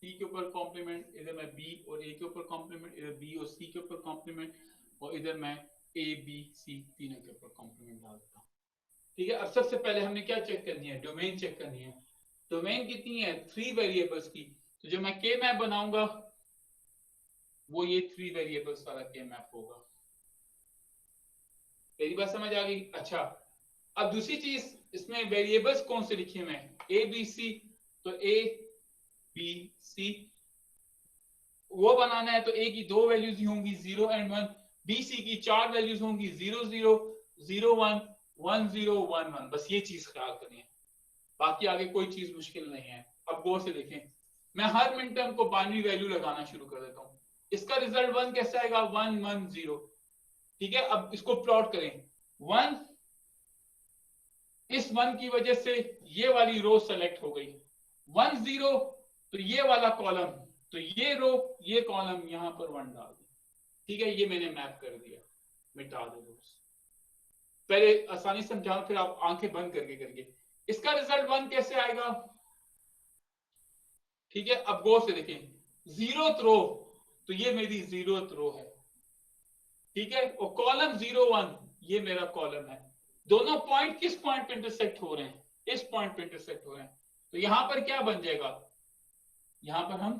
C के ऊपर कॉम्प्लीमेंट, इधर मैं B और A के ऊपर कॉम्प्लीमेंट, इधर B और C के ऊपर कॉम्प्लीमेंट, और इधर मैं A B C तीनों के ऊपर कॉम्प्लीमेंट डाल देता हूँ। ठीक है, अब सबसे पहले हमने क्या चेक करनी है? डोमेन चेक करनी है। डोमेन कितनी है? 3 वेरिएबल्स की। तो जो मैं के मैप बनाऊंगा वो ये 3 वेरिएबल्स वाला के मैप होगा। मेरी बात समझ आ गई? अच्छा, अब दूसरी चीज, इसमें वेरिएबल्स कौन से लिखे हुए हैं? A B C. तो ए बी सी वो बनाना है तो ए की 2 वैल्यूज ही होंगी 0 एंड 1, बी सी की 4 वैल्यूज होंगी 0 0 0 1 1 0 1 1। बस ये चीज ख्याल करनी है, बाकी आगे कोई चीज मुश्किल नहीं है। अब गौर से देखें, मैं हर मिनटर्म को बाइनरी वैल्यू लगाना शुरू कर देता हूँ। इसका रिजल्ट 1 कैसे आएगा? 1 1 0। ठीक है, अब इसको प्लॉट करें। 1, इस 1 की वजह से ये वाली रो सेलेक्ट हो गई। 1 0 तो ये वाला कॉलम, तो ये रो ये कॉलम यहां पर 1 डाल दे। ठीक है, ये मैंने मैप कर दिया, मिटा दो रोज। पहले आसानी से समझाऊं, फिर आप आंखें बंद करके करिए। इसका रिजल्ट 1 कैसे आएगा? ठीक है, अब गौर से देखें, 0th रो, तो ये मेरी 0th रो है। ठीक है, और कॉलम 0 1 ये मेरा कॉलम है। दोनों पॉइंट किस पॉइंट पे इंटरसेक्ट हो रहे हैं? इस पॉइंट पे इंटरसेक्ट हो रहे हैं। तो यहां पर क्या बन जाएगा? यहां पर हम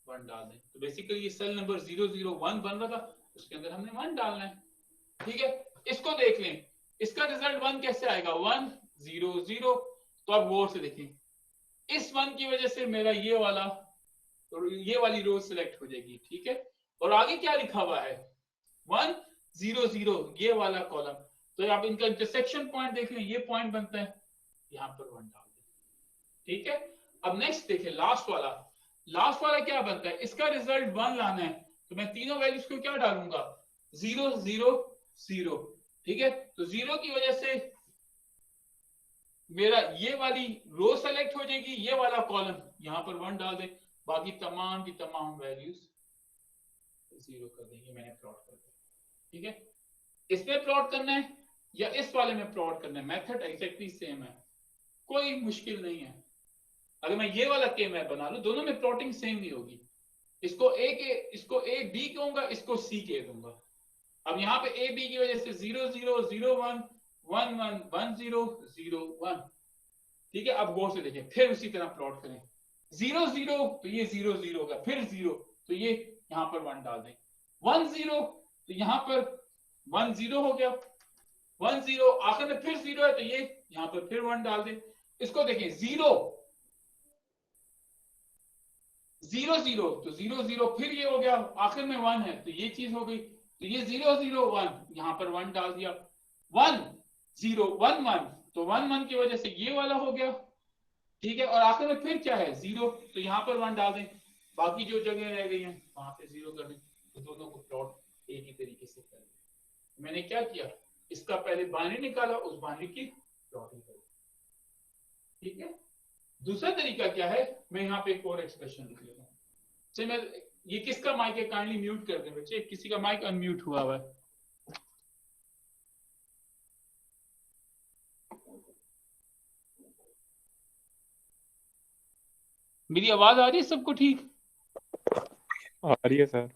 1 डाल दें। तो बेसिकली ये सेल नंबर 0 0 1 बन रहा था, उसके अंदर हमने 1 डालना है। ठीक है, इसको देख लें, इसका रिजल्ट 1 कैसे आएगा? 1 0 0। तो अब गौर से देखें, इस 1 की वजह से मेरा ये वाली रो सिलेक्ट हो जाएगी। ठीक है, और आगे क्या लिखा हुआ है? 1 0 0 ये वाला कॉलम। तो आप इनका इंटरसेक्शन पॉइंट देख लें, ये पॉइंट बनता है, यहां पर 1 डाल दें। ठीक है, अब नेक्स्ट देखें, लास्ट वाला क्या बनता है? इसका रिजल्ट 1 लाना है, तो मैं तीनों वैल्यूज को क्या डालूंगा? 0 0 0। ठीक है, तो 0 की वजह से मेरा ये वाली रो सेलेक्ट हो जाएगी, ये वाला कॉलम यहां पर 1 डाल दें, बाकी तमाम की तमाम वैल्यूज 0 कर देंगे। मैंने प्लॉट कर दिया। ठीक है, इसमें प्लॉट करना है या इस वाले में प्लॉट करना है, मेथड एक्जेक्टली सेम है, कोई मुश्किल नहीं है। अगर मैं ये वाला के मैप बना लूं, दोनों में प्लॉटिंग सेम ही होगी। इसको ए बी कहूंगा, इसको सी के दूंगा। अब यहाँ पे ए बी की वजह से 0 0 0 1 1 1 1 0 0 1। ठीक है, अब गौर से देखें, फिर उसी तरह प्लॉट करें। 0 0 तो ये 0 0 होगा, फिर 0 तो ये यहाँ पर 1 डाल दें। 1 0 तो यहाँ पर 1 0 हो गया, 1 0 आखिर में फिर 0 है, तो ये यहाँ पर फिर 1 डाल दें। इसको देखें, 0 0 0 तो 0 0 फिर ये हो गया, आखिर में 1 है, तो ये चीज हो गई। तो ये 0 0 1 यहाँ पर 1 डाल दिया। 1 0 1 1 तो 1 1 की वजह से ये वाला हो गया। ठीक है, और आखिर में फिर क्या है? 0, तो यहाँ पर 1 डाल दें, बाकी जो जगह रह गई है वहां पे 0 कर दें। तो दोनों को प्लॉट एक ही तरीके से कर दें। मैंने क्या किया? इसका पहले बाइनरी निकाला, उस बाइनरी की प्लॉटिंग करी। ठीक है, दूसरा तरीका क्या है? मैं यहाँ पे एक और एक्सप्रेशन लिख लेता हूँ। चलिए, मैं ये किसका माइक है? काइंडली म्यूट कर दें बच्चे, किसी का माइक अनम्यूट हुआ हुआ है। मेरी आवाज आ रही है सबको ठीक? आ रही है सर।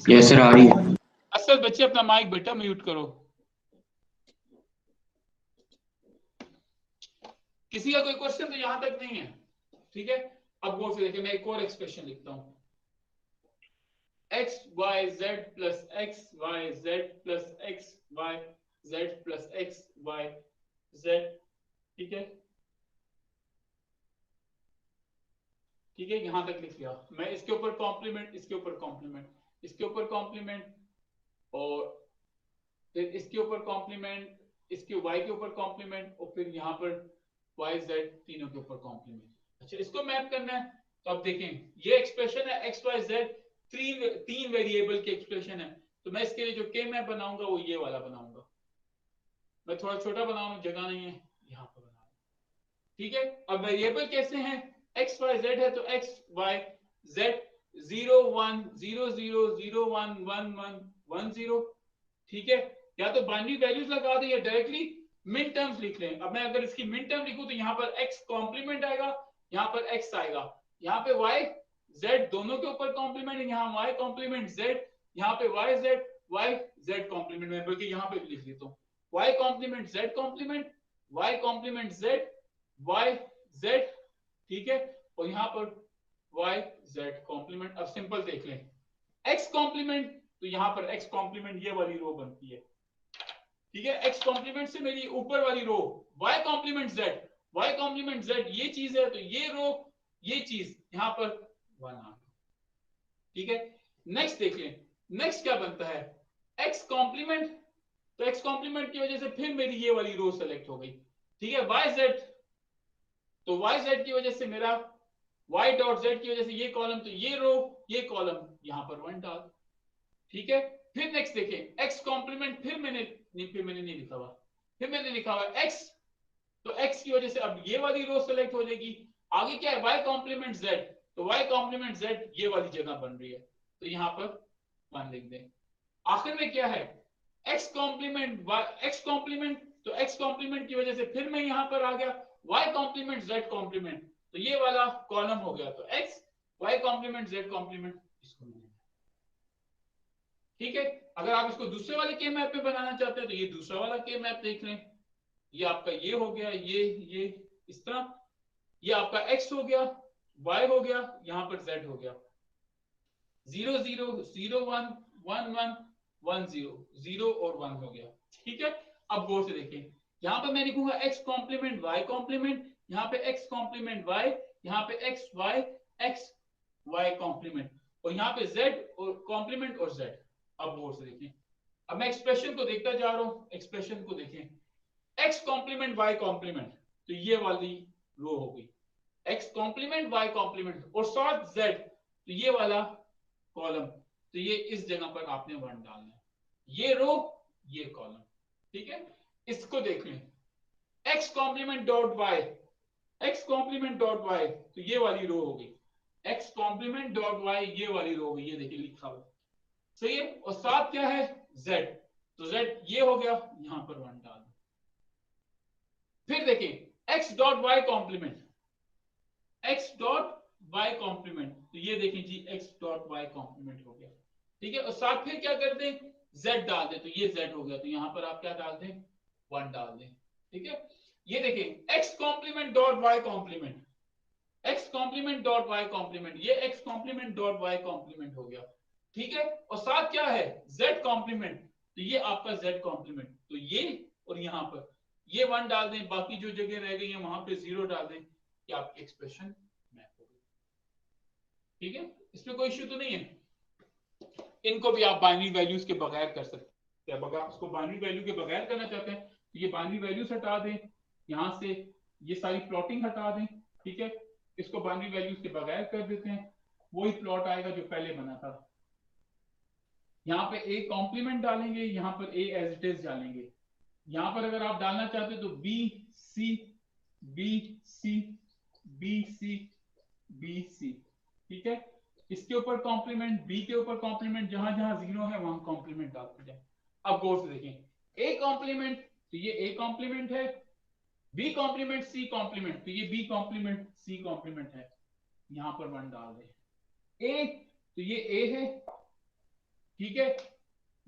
यस सर, आ रही है। असल बच्चे अपना माइक बेटा म्यूट करो। किसी का कोई क्वेश्चन तो यहां तक नहीं है? ठीक है, अब गौर से देखिए, मैं एक और एक्सप्रेशन लिखता हूं, x y z plus x y z plus x y z plus x y z. ठीक है, ठीक है, यहां तक लिख लिया मैं। इसके ऊपर कॉम्प्लीमेंट, इसके ऊपर कॉम्प्लीमेंट, इसके ऊपर कॉम्प्लीमेंट, और फिर इसके ऊपर कॉम्प्लीमेंट, इसके y के ऊपर कॉम्प्लीमेंट, और फिर यहाँ पर y z तीनों के ऊपर कॉम्प्लीमेंट। अच्छा, इसको मैप करना है तो अब देखें, ये एक्सप्रेशन है x y z, तीन वेरिएबल के एक्सप्रेशन है, तो मैं इसके लिए जो k मैप बनाऊंगा वो ये वाला बनाऊंगा। मैं थोड़ा छोटा बनाऊंगा, जगह नहीं है, यहाँ पर बना। ठीक है, अब वेरिएबल कैसे हैं? x y z है तो x y z 0 1 0 0 0 1 1 1 1 0। ठीक है, या तो बाइनरी वैल्यूज लगा दे या डायरेक्टली मिन टर्म्स लिख लें। अब मैं अगर इसकी मिन टर्म लिखूं तो यहाँ पर x कॉम्प्लीमेंट आएगा, यहाँ पर x आएगा, यहाँ पे y z दोनों के ऊपर कॉम्प्लीमेंट, यहाँ y कॉम्प्लीमेंट z, यहाँ पे y z कॉम्प्लीमेंट, मैं बल्कि यहाँ पे लिख लेता हूँ y complement z complement, y complement z y z। ठीक है, और यहाँ पर y z कॉम्प्लीमेंट। अब सिंपल देख लें, x कॉम्प्लीमेंट, तो यहाँ पर x कॉम्प्लीमेंट ये वाली रो बनती है। ठीक है, x कॉम्प्लीमेंट से मेरी ऊपर वाली row y complement z, y complement z ये चीज है, तो ये रो ये चीज यहाँ पर 1 आ गई। ठीक है, नेक्स्ट देख लें, नेक्स्ट क्या बनता है, x कॉम्प्लीमेंट, तो x कॉम्प्लीमेंट की वजह से फिर मेरी ये वाली रो सेलेक्ट हो गई। ठीक है, yz, तो yz की वजह से मेरा y डॉट z की वजह से ये कॉलम, तो ये रो ये कॉलम यहाँ पर 1 डाल। ठीक है, फिर नेक्स्ट देखें, x कॉम्प्लीमेंट, फिर मैंने नहीं लिखा हुआ, फिर मैंने लिखा हुआ x, तो x की वजह से अब ये वाली रो सेलेक्ट हो जाएगी। आगे क्या है, y कॉम्प्लीमेंट z, तो y कॉम्प्लीमेंट z ये वाली जगह बन रही है, तो यहाँ पर 1 लिख दें। आखिर में क्या है, x complement y, x complement, तो x कॉम्प्लीमेंट की वजह से फिर मैं यहाँ पर आ गया y कॉम्प्लीमेंट z कॉम्प्लीमेंट, तो ये वाला कॉलम हो गया, तो x y complement z complement, इसको मैंने। ठीक है, अगर आप इसको दूसरे वाले के मैप पे बनाना चाहते हैं तो ये दूसरा वाला के मैप देख लें, ये आपका ये हो गया, ये इस तरह, ये आपका x हो गया, y हो गया, यहाँ पर z हो गया, 0 0 0 1 1 1 1 0 0 और 1 हो गया। ठीक है, अब गौर से देखें, यहाँ पे मैं लिखूंगा x कॉम्प्लीमेंट y कॉम्प्लीमेंट, यहाँ पे x कॉम्प्लीमेंट y, यहाँ पे x y कॉम्प्लीमेंट, और यहाँ पे z और कॉम्प्लीमेंट और z। अब गौर से देखें, अब मैं एक्सप्रेशन को देखता जा रहा हूं, एक्सप्रेशन को देखें, x कॉम्प्लीमेंट y कॉम्प्लीमेंट, तो ये वाली रो हो गई, x कॉम्प्लीमेंट y कॉम्प्लीमेंट और साथ z, तो ये वाला कॉलम, तो ये इस जगह पर आपने 1 डालना है, ये रो ये कॉलम। ठीक है, इसको देख लें, x complement dot y, x complement dot y, तो ये वाली रो हो गई, x कॉम्प्लीमेंट डॉट y ये वाली रो हो गई, ये देखिए लिखा हुआ, सही है, और साथ क्या है z, तो z ये हो गया, यहां पर 1 डाल। फिर देखिए x dot y complement, x dot y complement, तो ये देखें जी x डॉट y कॉम्प्लीमेंट हो गया। ठीक है, और साथ फिर क्या कर दें, z डाल दें, तो ये z हो गया, तो यहां पर आप क्या डाल दें, 1 डाल दें। ठीक है, ये देखें x complement dot y complement, x complement dot y complement, ये x complement dot y complement हो गया। ठीक है, और साथ क्या है z कॉम्प्लीमेंट, तो ये आपका z कॉम्प्लीमेंट, तो ये और यहाँ पर ये 1 डाल दें, बाकी जो जगह रह गई है वहां पे 0 डाल दें, कि आपकी एक्सप्रेशन मैप हो गई। ठीक है, इसमें कोई इश्यू तो नहीं है। इनको भी आप बाइनरी वैल्यूज के बगैर कर सकते हैं। अगर आप इसको बाइनरी वैल्यू के बगैर करना चाहते हैं तो ये बाइनरी वैल्यूज हटा दें, यहाँ से ये सारी प्लॉटिंग हटा दें। ठीक है, इसको बाइनरी वैल्यूज के बगैर कर देते हैं, वही प्लॉट आएगा जो पहले बना था। यहाँ पे a कॉम्प्लीमेंट डालेंगे, यहाँ पर a एज इट इज डालेंगे। यहाँ पर अगर आप डालना चाहते तो b c b c b c b c। ठीक है, इसके ऊपर कॉम्प्लीमेंट, b के ऊपर कॉम्प्लीमेंट, जहां जहां 0 है वहां कॉम्प्लीमेंट डालते जाए। अब गौर से देखें, a कॉम्प्लीमेंट, तो ये a कॉम्प्लीमेंट है, b कॉम्प्लीमेंट c कॉम्प्लीमेंट, तो ये b कॉम्प्लीमेंट c कॉम्प्लीमेंट है, यहाँ पर 1 डाल दें। a, तो ये a है। ठीक है,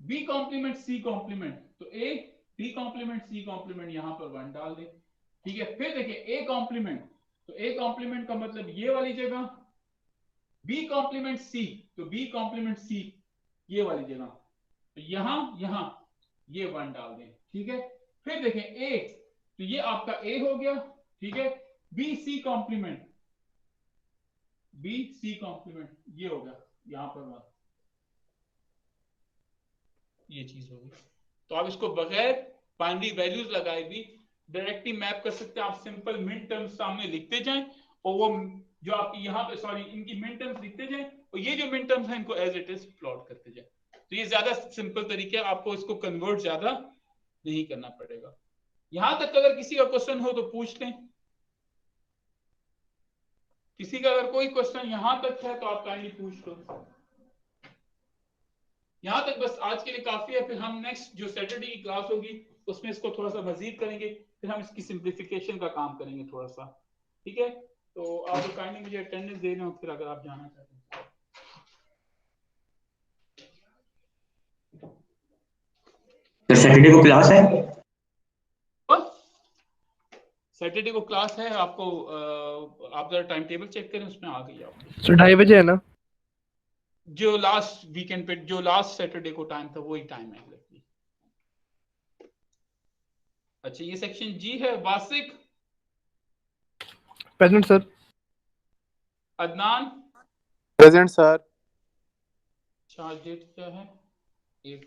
b कॉम्प्लीमेंट c कॉम्प्लीमेंट, तो a b complement c complement, यहाँ पर 1 डाल दें। ठीक है, फिर देखिए ए कॉम्प्लीमेंट, तो ए कॉम्प्लीमेंट का मतलब ये वाली जगह, बी कॉम्प्लीमेंट सी, तो बी कॉम्प्लीमेंट सी ये वाली जगह, तो यहां ये 1 डाल दें। ठीक है, फिर देखें ए, तो ये आपका ए हो गया। ठीक है, B C complement, B C complement ये हो गया यहां पर बात, ये चीज होगी। तो आप इसको बगैर बाइनरी वैल्यूज लगाए भी डायरेक्टली मैप कर सकते हैं। आप सिंपल मिन टर्म्स सामने लिखते जाएं और वो जो आपकी यहाँ पे सॉरी इनकी मिन टर्म्स लिखते जाएं और ये जो मिन टर्म्स हैं इनको एज इट इज प्लॉट करते जाएं। तो ये ज्यादा सिंपल तरीका है, आपको इसको कन्वर्ट ज्यादा नहीं करना पड़ेगा। यहां तक अगर किसी का क्वेश्चन हो तो पूछ लें, किसी का अगर कोई क्वेश्चन यहां तक है तो आप काइंडली पूछ लो। यहां तक बस आज के लिए काफी है, फिर हम नेक्स्ट जो सैटरडे की क्लास होगी उसमें इसको थोड़ा सा मजीद करेंगे, फिर हम इसकी सिंप्लीफिकेशन का काम करेंगे थोड़ा सा। ठीक है, तो आप काइंडली मुझे अटेंडेंस दे दें फिर अगर आप जाना चाहते हैं। तो सैटरडे को क्लास है? सैटरडे को क्लास है, आपको आप जरा टाइम टेबल चेक करें, उसमें आ गई आप। तो 2:30 बजे है ना? जो लास्ट वीकेंड पे जो लास्ट सैटरडे को टाइम था वही टाइम है। अच्छा, ये सेक्शन जी है। Wasik, present sir. Adnan, present sir. Charge date क्या है? 1।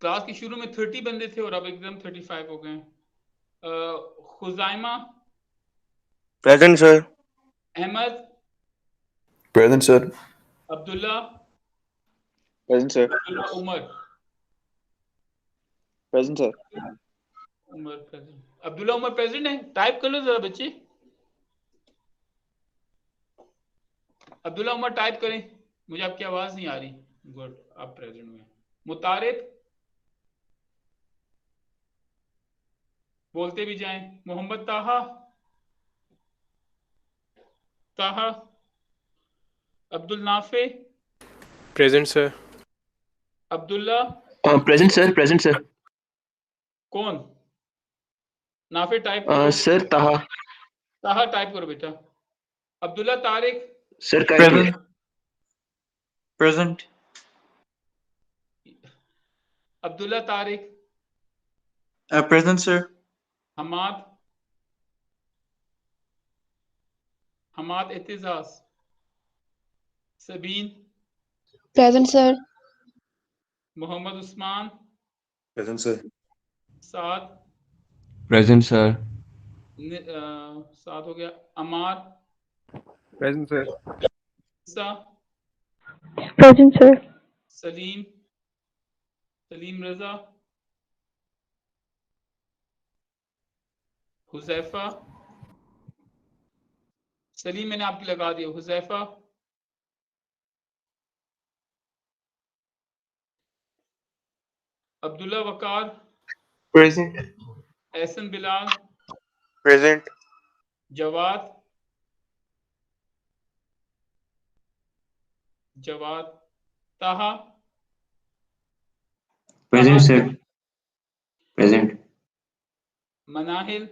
क्लास के शुरू में 30 बंदे थे और अब एकदम 35 हो गए। Khuzaima, present sir. Ahmad, present sir. Abdullah, present sir. Abdullah Umar, present sir. Umar present, Abdullah Umar present है। टाइप कर लो जरा बच्चे, अब्दुल्ला उमर टाइप करें, मुझे आपकी आवाज नहीं आ रही। गुड, आप प्रेजेंट हुए। मुतारिफ, बोलते भी जाएं। मोहम्मद ताहा, ताहा, Abdul Nafe, present sir. Abdullah, present sir, present sir. कौन? नाफे टाइप करो। सर ताहा। ताहा टाइप करो बेटा। Abdullah Tariq, sir present. Present. Abdullah Tariq, present sir. Hamad, Hamad Etizaz, Sabeen, present sir. Mohammad Usman, present sir. Saad, present sir. Saad हो गया। Ammar, present sir. Isa, present sir. Saleem, Saleem Raza, Huzaifa, Saleem मैंने आपकी लगा दिया। Huzaifa, Abdullah Waqar, present. Ehsan Bilal, present. Jawad, Jawad, Taha, present sir, present. Manahil,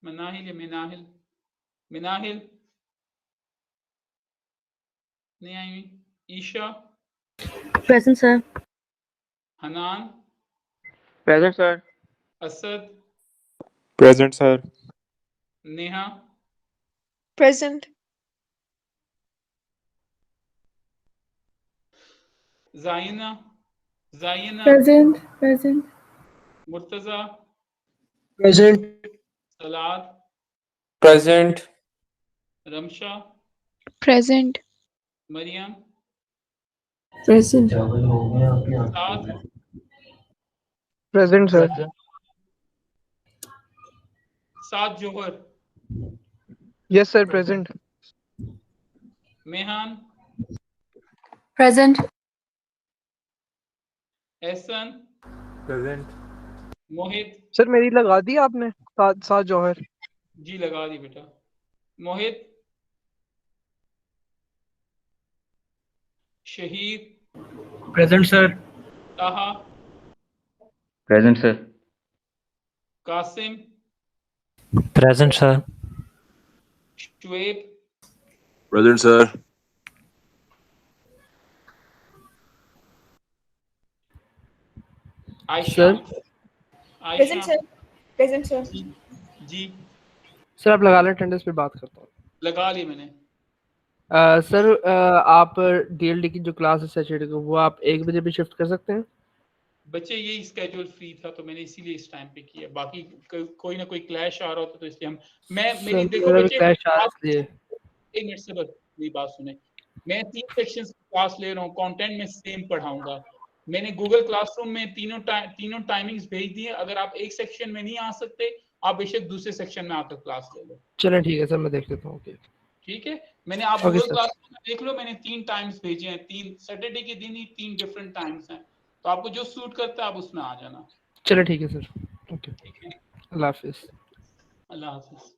Manahil या मिनाहिल, मिनाहिल नहीं आई हुई। Isha, present sir. Hanan, present sir. Asad, present sir. Neha, present. Zaina, Zaina, present. Present. Murtaza, present. सलाद, present. Ramsha, present. Maryam, present. Saad, present sir. Saad Johar, yes sir, present. Mehan, present. Ehsan, present. Mohit, sir मेरी लगा दी आपने? सात जौहर। जी लगा दी बेटा। Mohit, Shahid, present sir. Taha, Present, sir. Qasim, present sir. Shoaib, Present, sir. Ayesha, Present, sir. Present, sir. जी जी, sir आप लगा लें, अटेंडेंस पे बात करता हूँ। लगा ली मैंने। सर आप डीएलडी की जो क्लास है सैटरडे को, वो आप 1 बजे भी शिफ्ट कर सकते हैं? बच्चे यही स्केड्यूल फ्री था तो मैंने इसीलिए इस टाइम पे किया, बाकी कोई ना कोई क्लैश आ रहा होता तो इसलिए हम मेरी देखो मेरा भी बच्चे, क्लैश आ रहा है आप इसलिए। 1 मिनट से बस मेरी बात सुने। मैं 3 सेक्शंस की क्लास ले रहा हूँ, कंटेंट में सेम पढ़ाऊंगा। मैंने गूगल क्लासरूम में तीनों टाइमिंग्स भेज दी है। अगर आप एक सेक्शन में नहीं आ सकते, आप बेशक दूसरे सेक्शन में आकर क्लास ले लो। चलें ठीक है सर, मैं देख लेता हूँ। ओके ठीक है, मैंने आप ओके गूगल सर। क्लासरूम में देख लो, मैंने 3 टाइम्स भेजे हैं, 3 सैटरडे के दिन ही 3 डिफरेंट टाइम्स हैं, तो आपको जो सूट करता है आप उसमें आ जाना। चले ठीक है सर। ओके, ठीक है, अल्लाह हाफिज। अल्लाह हाफिज।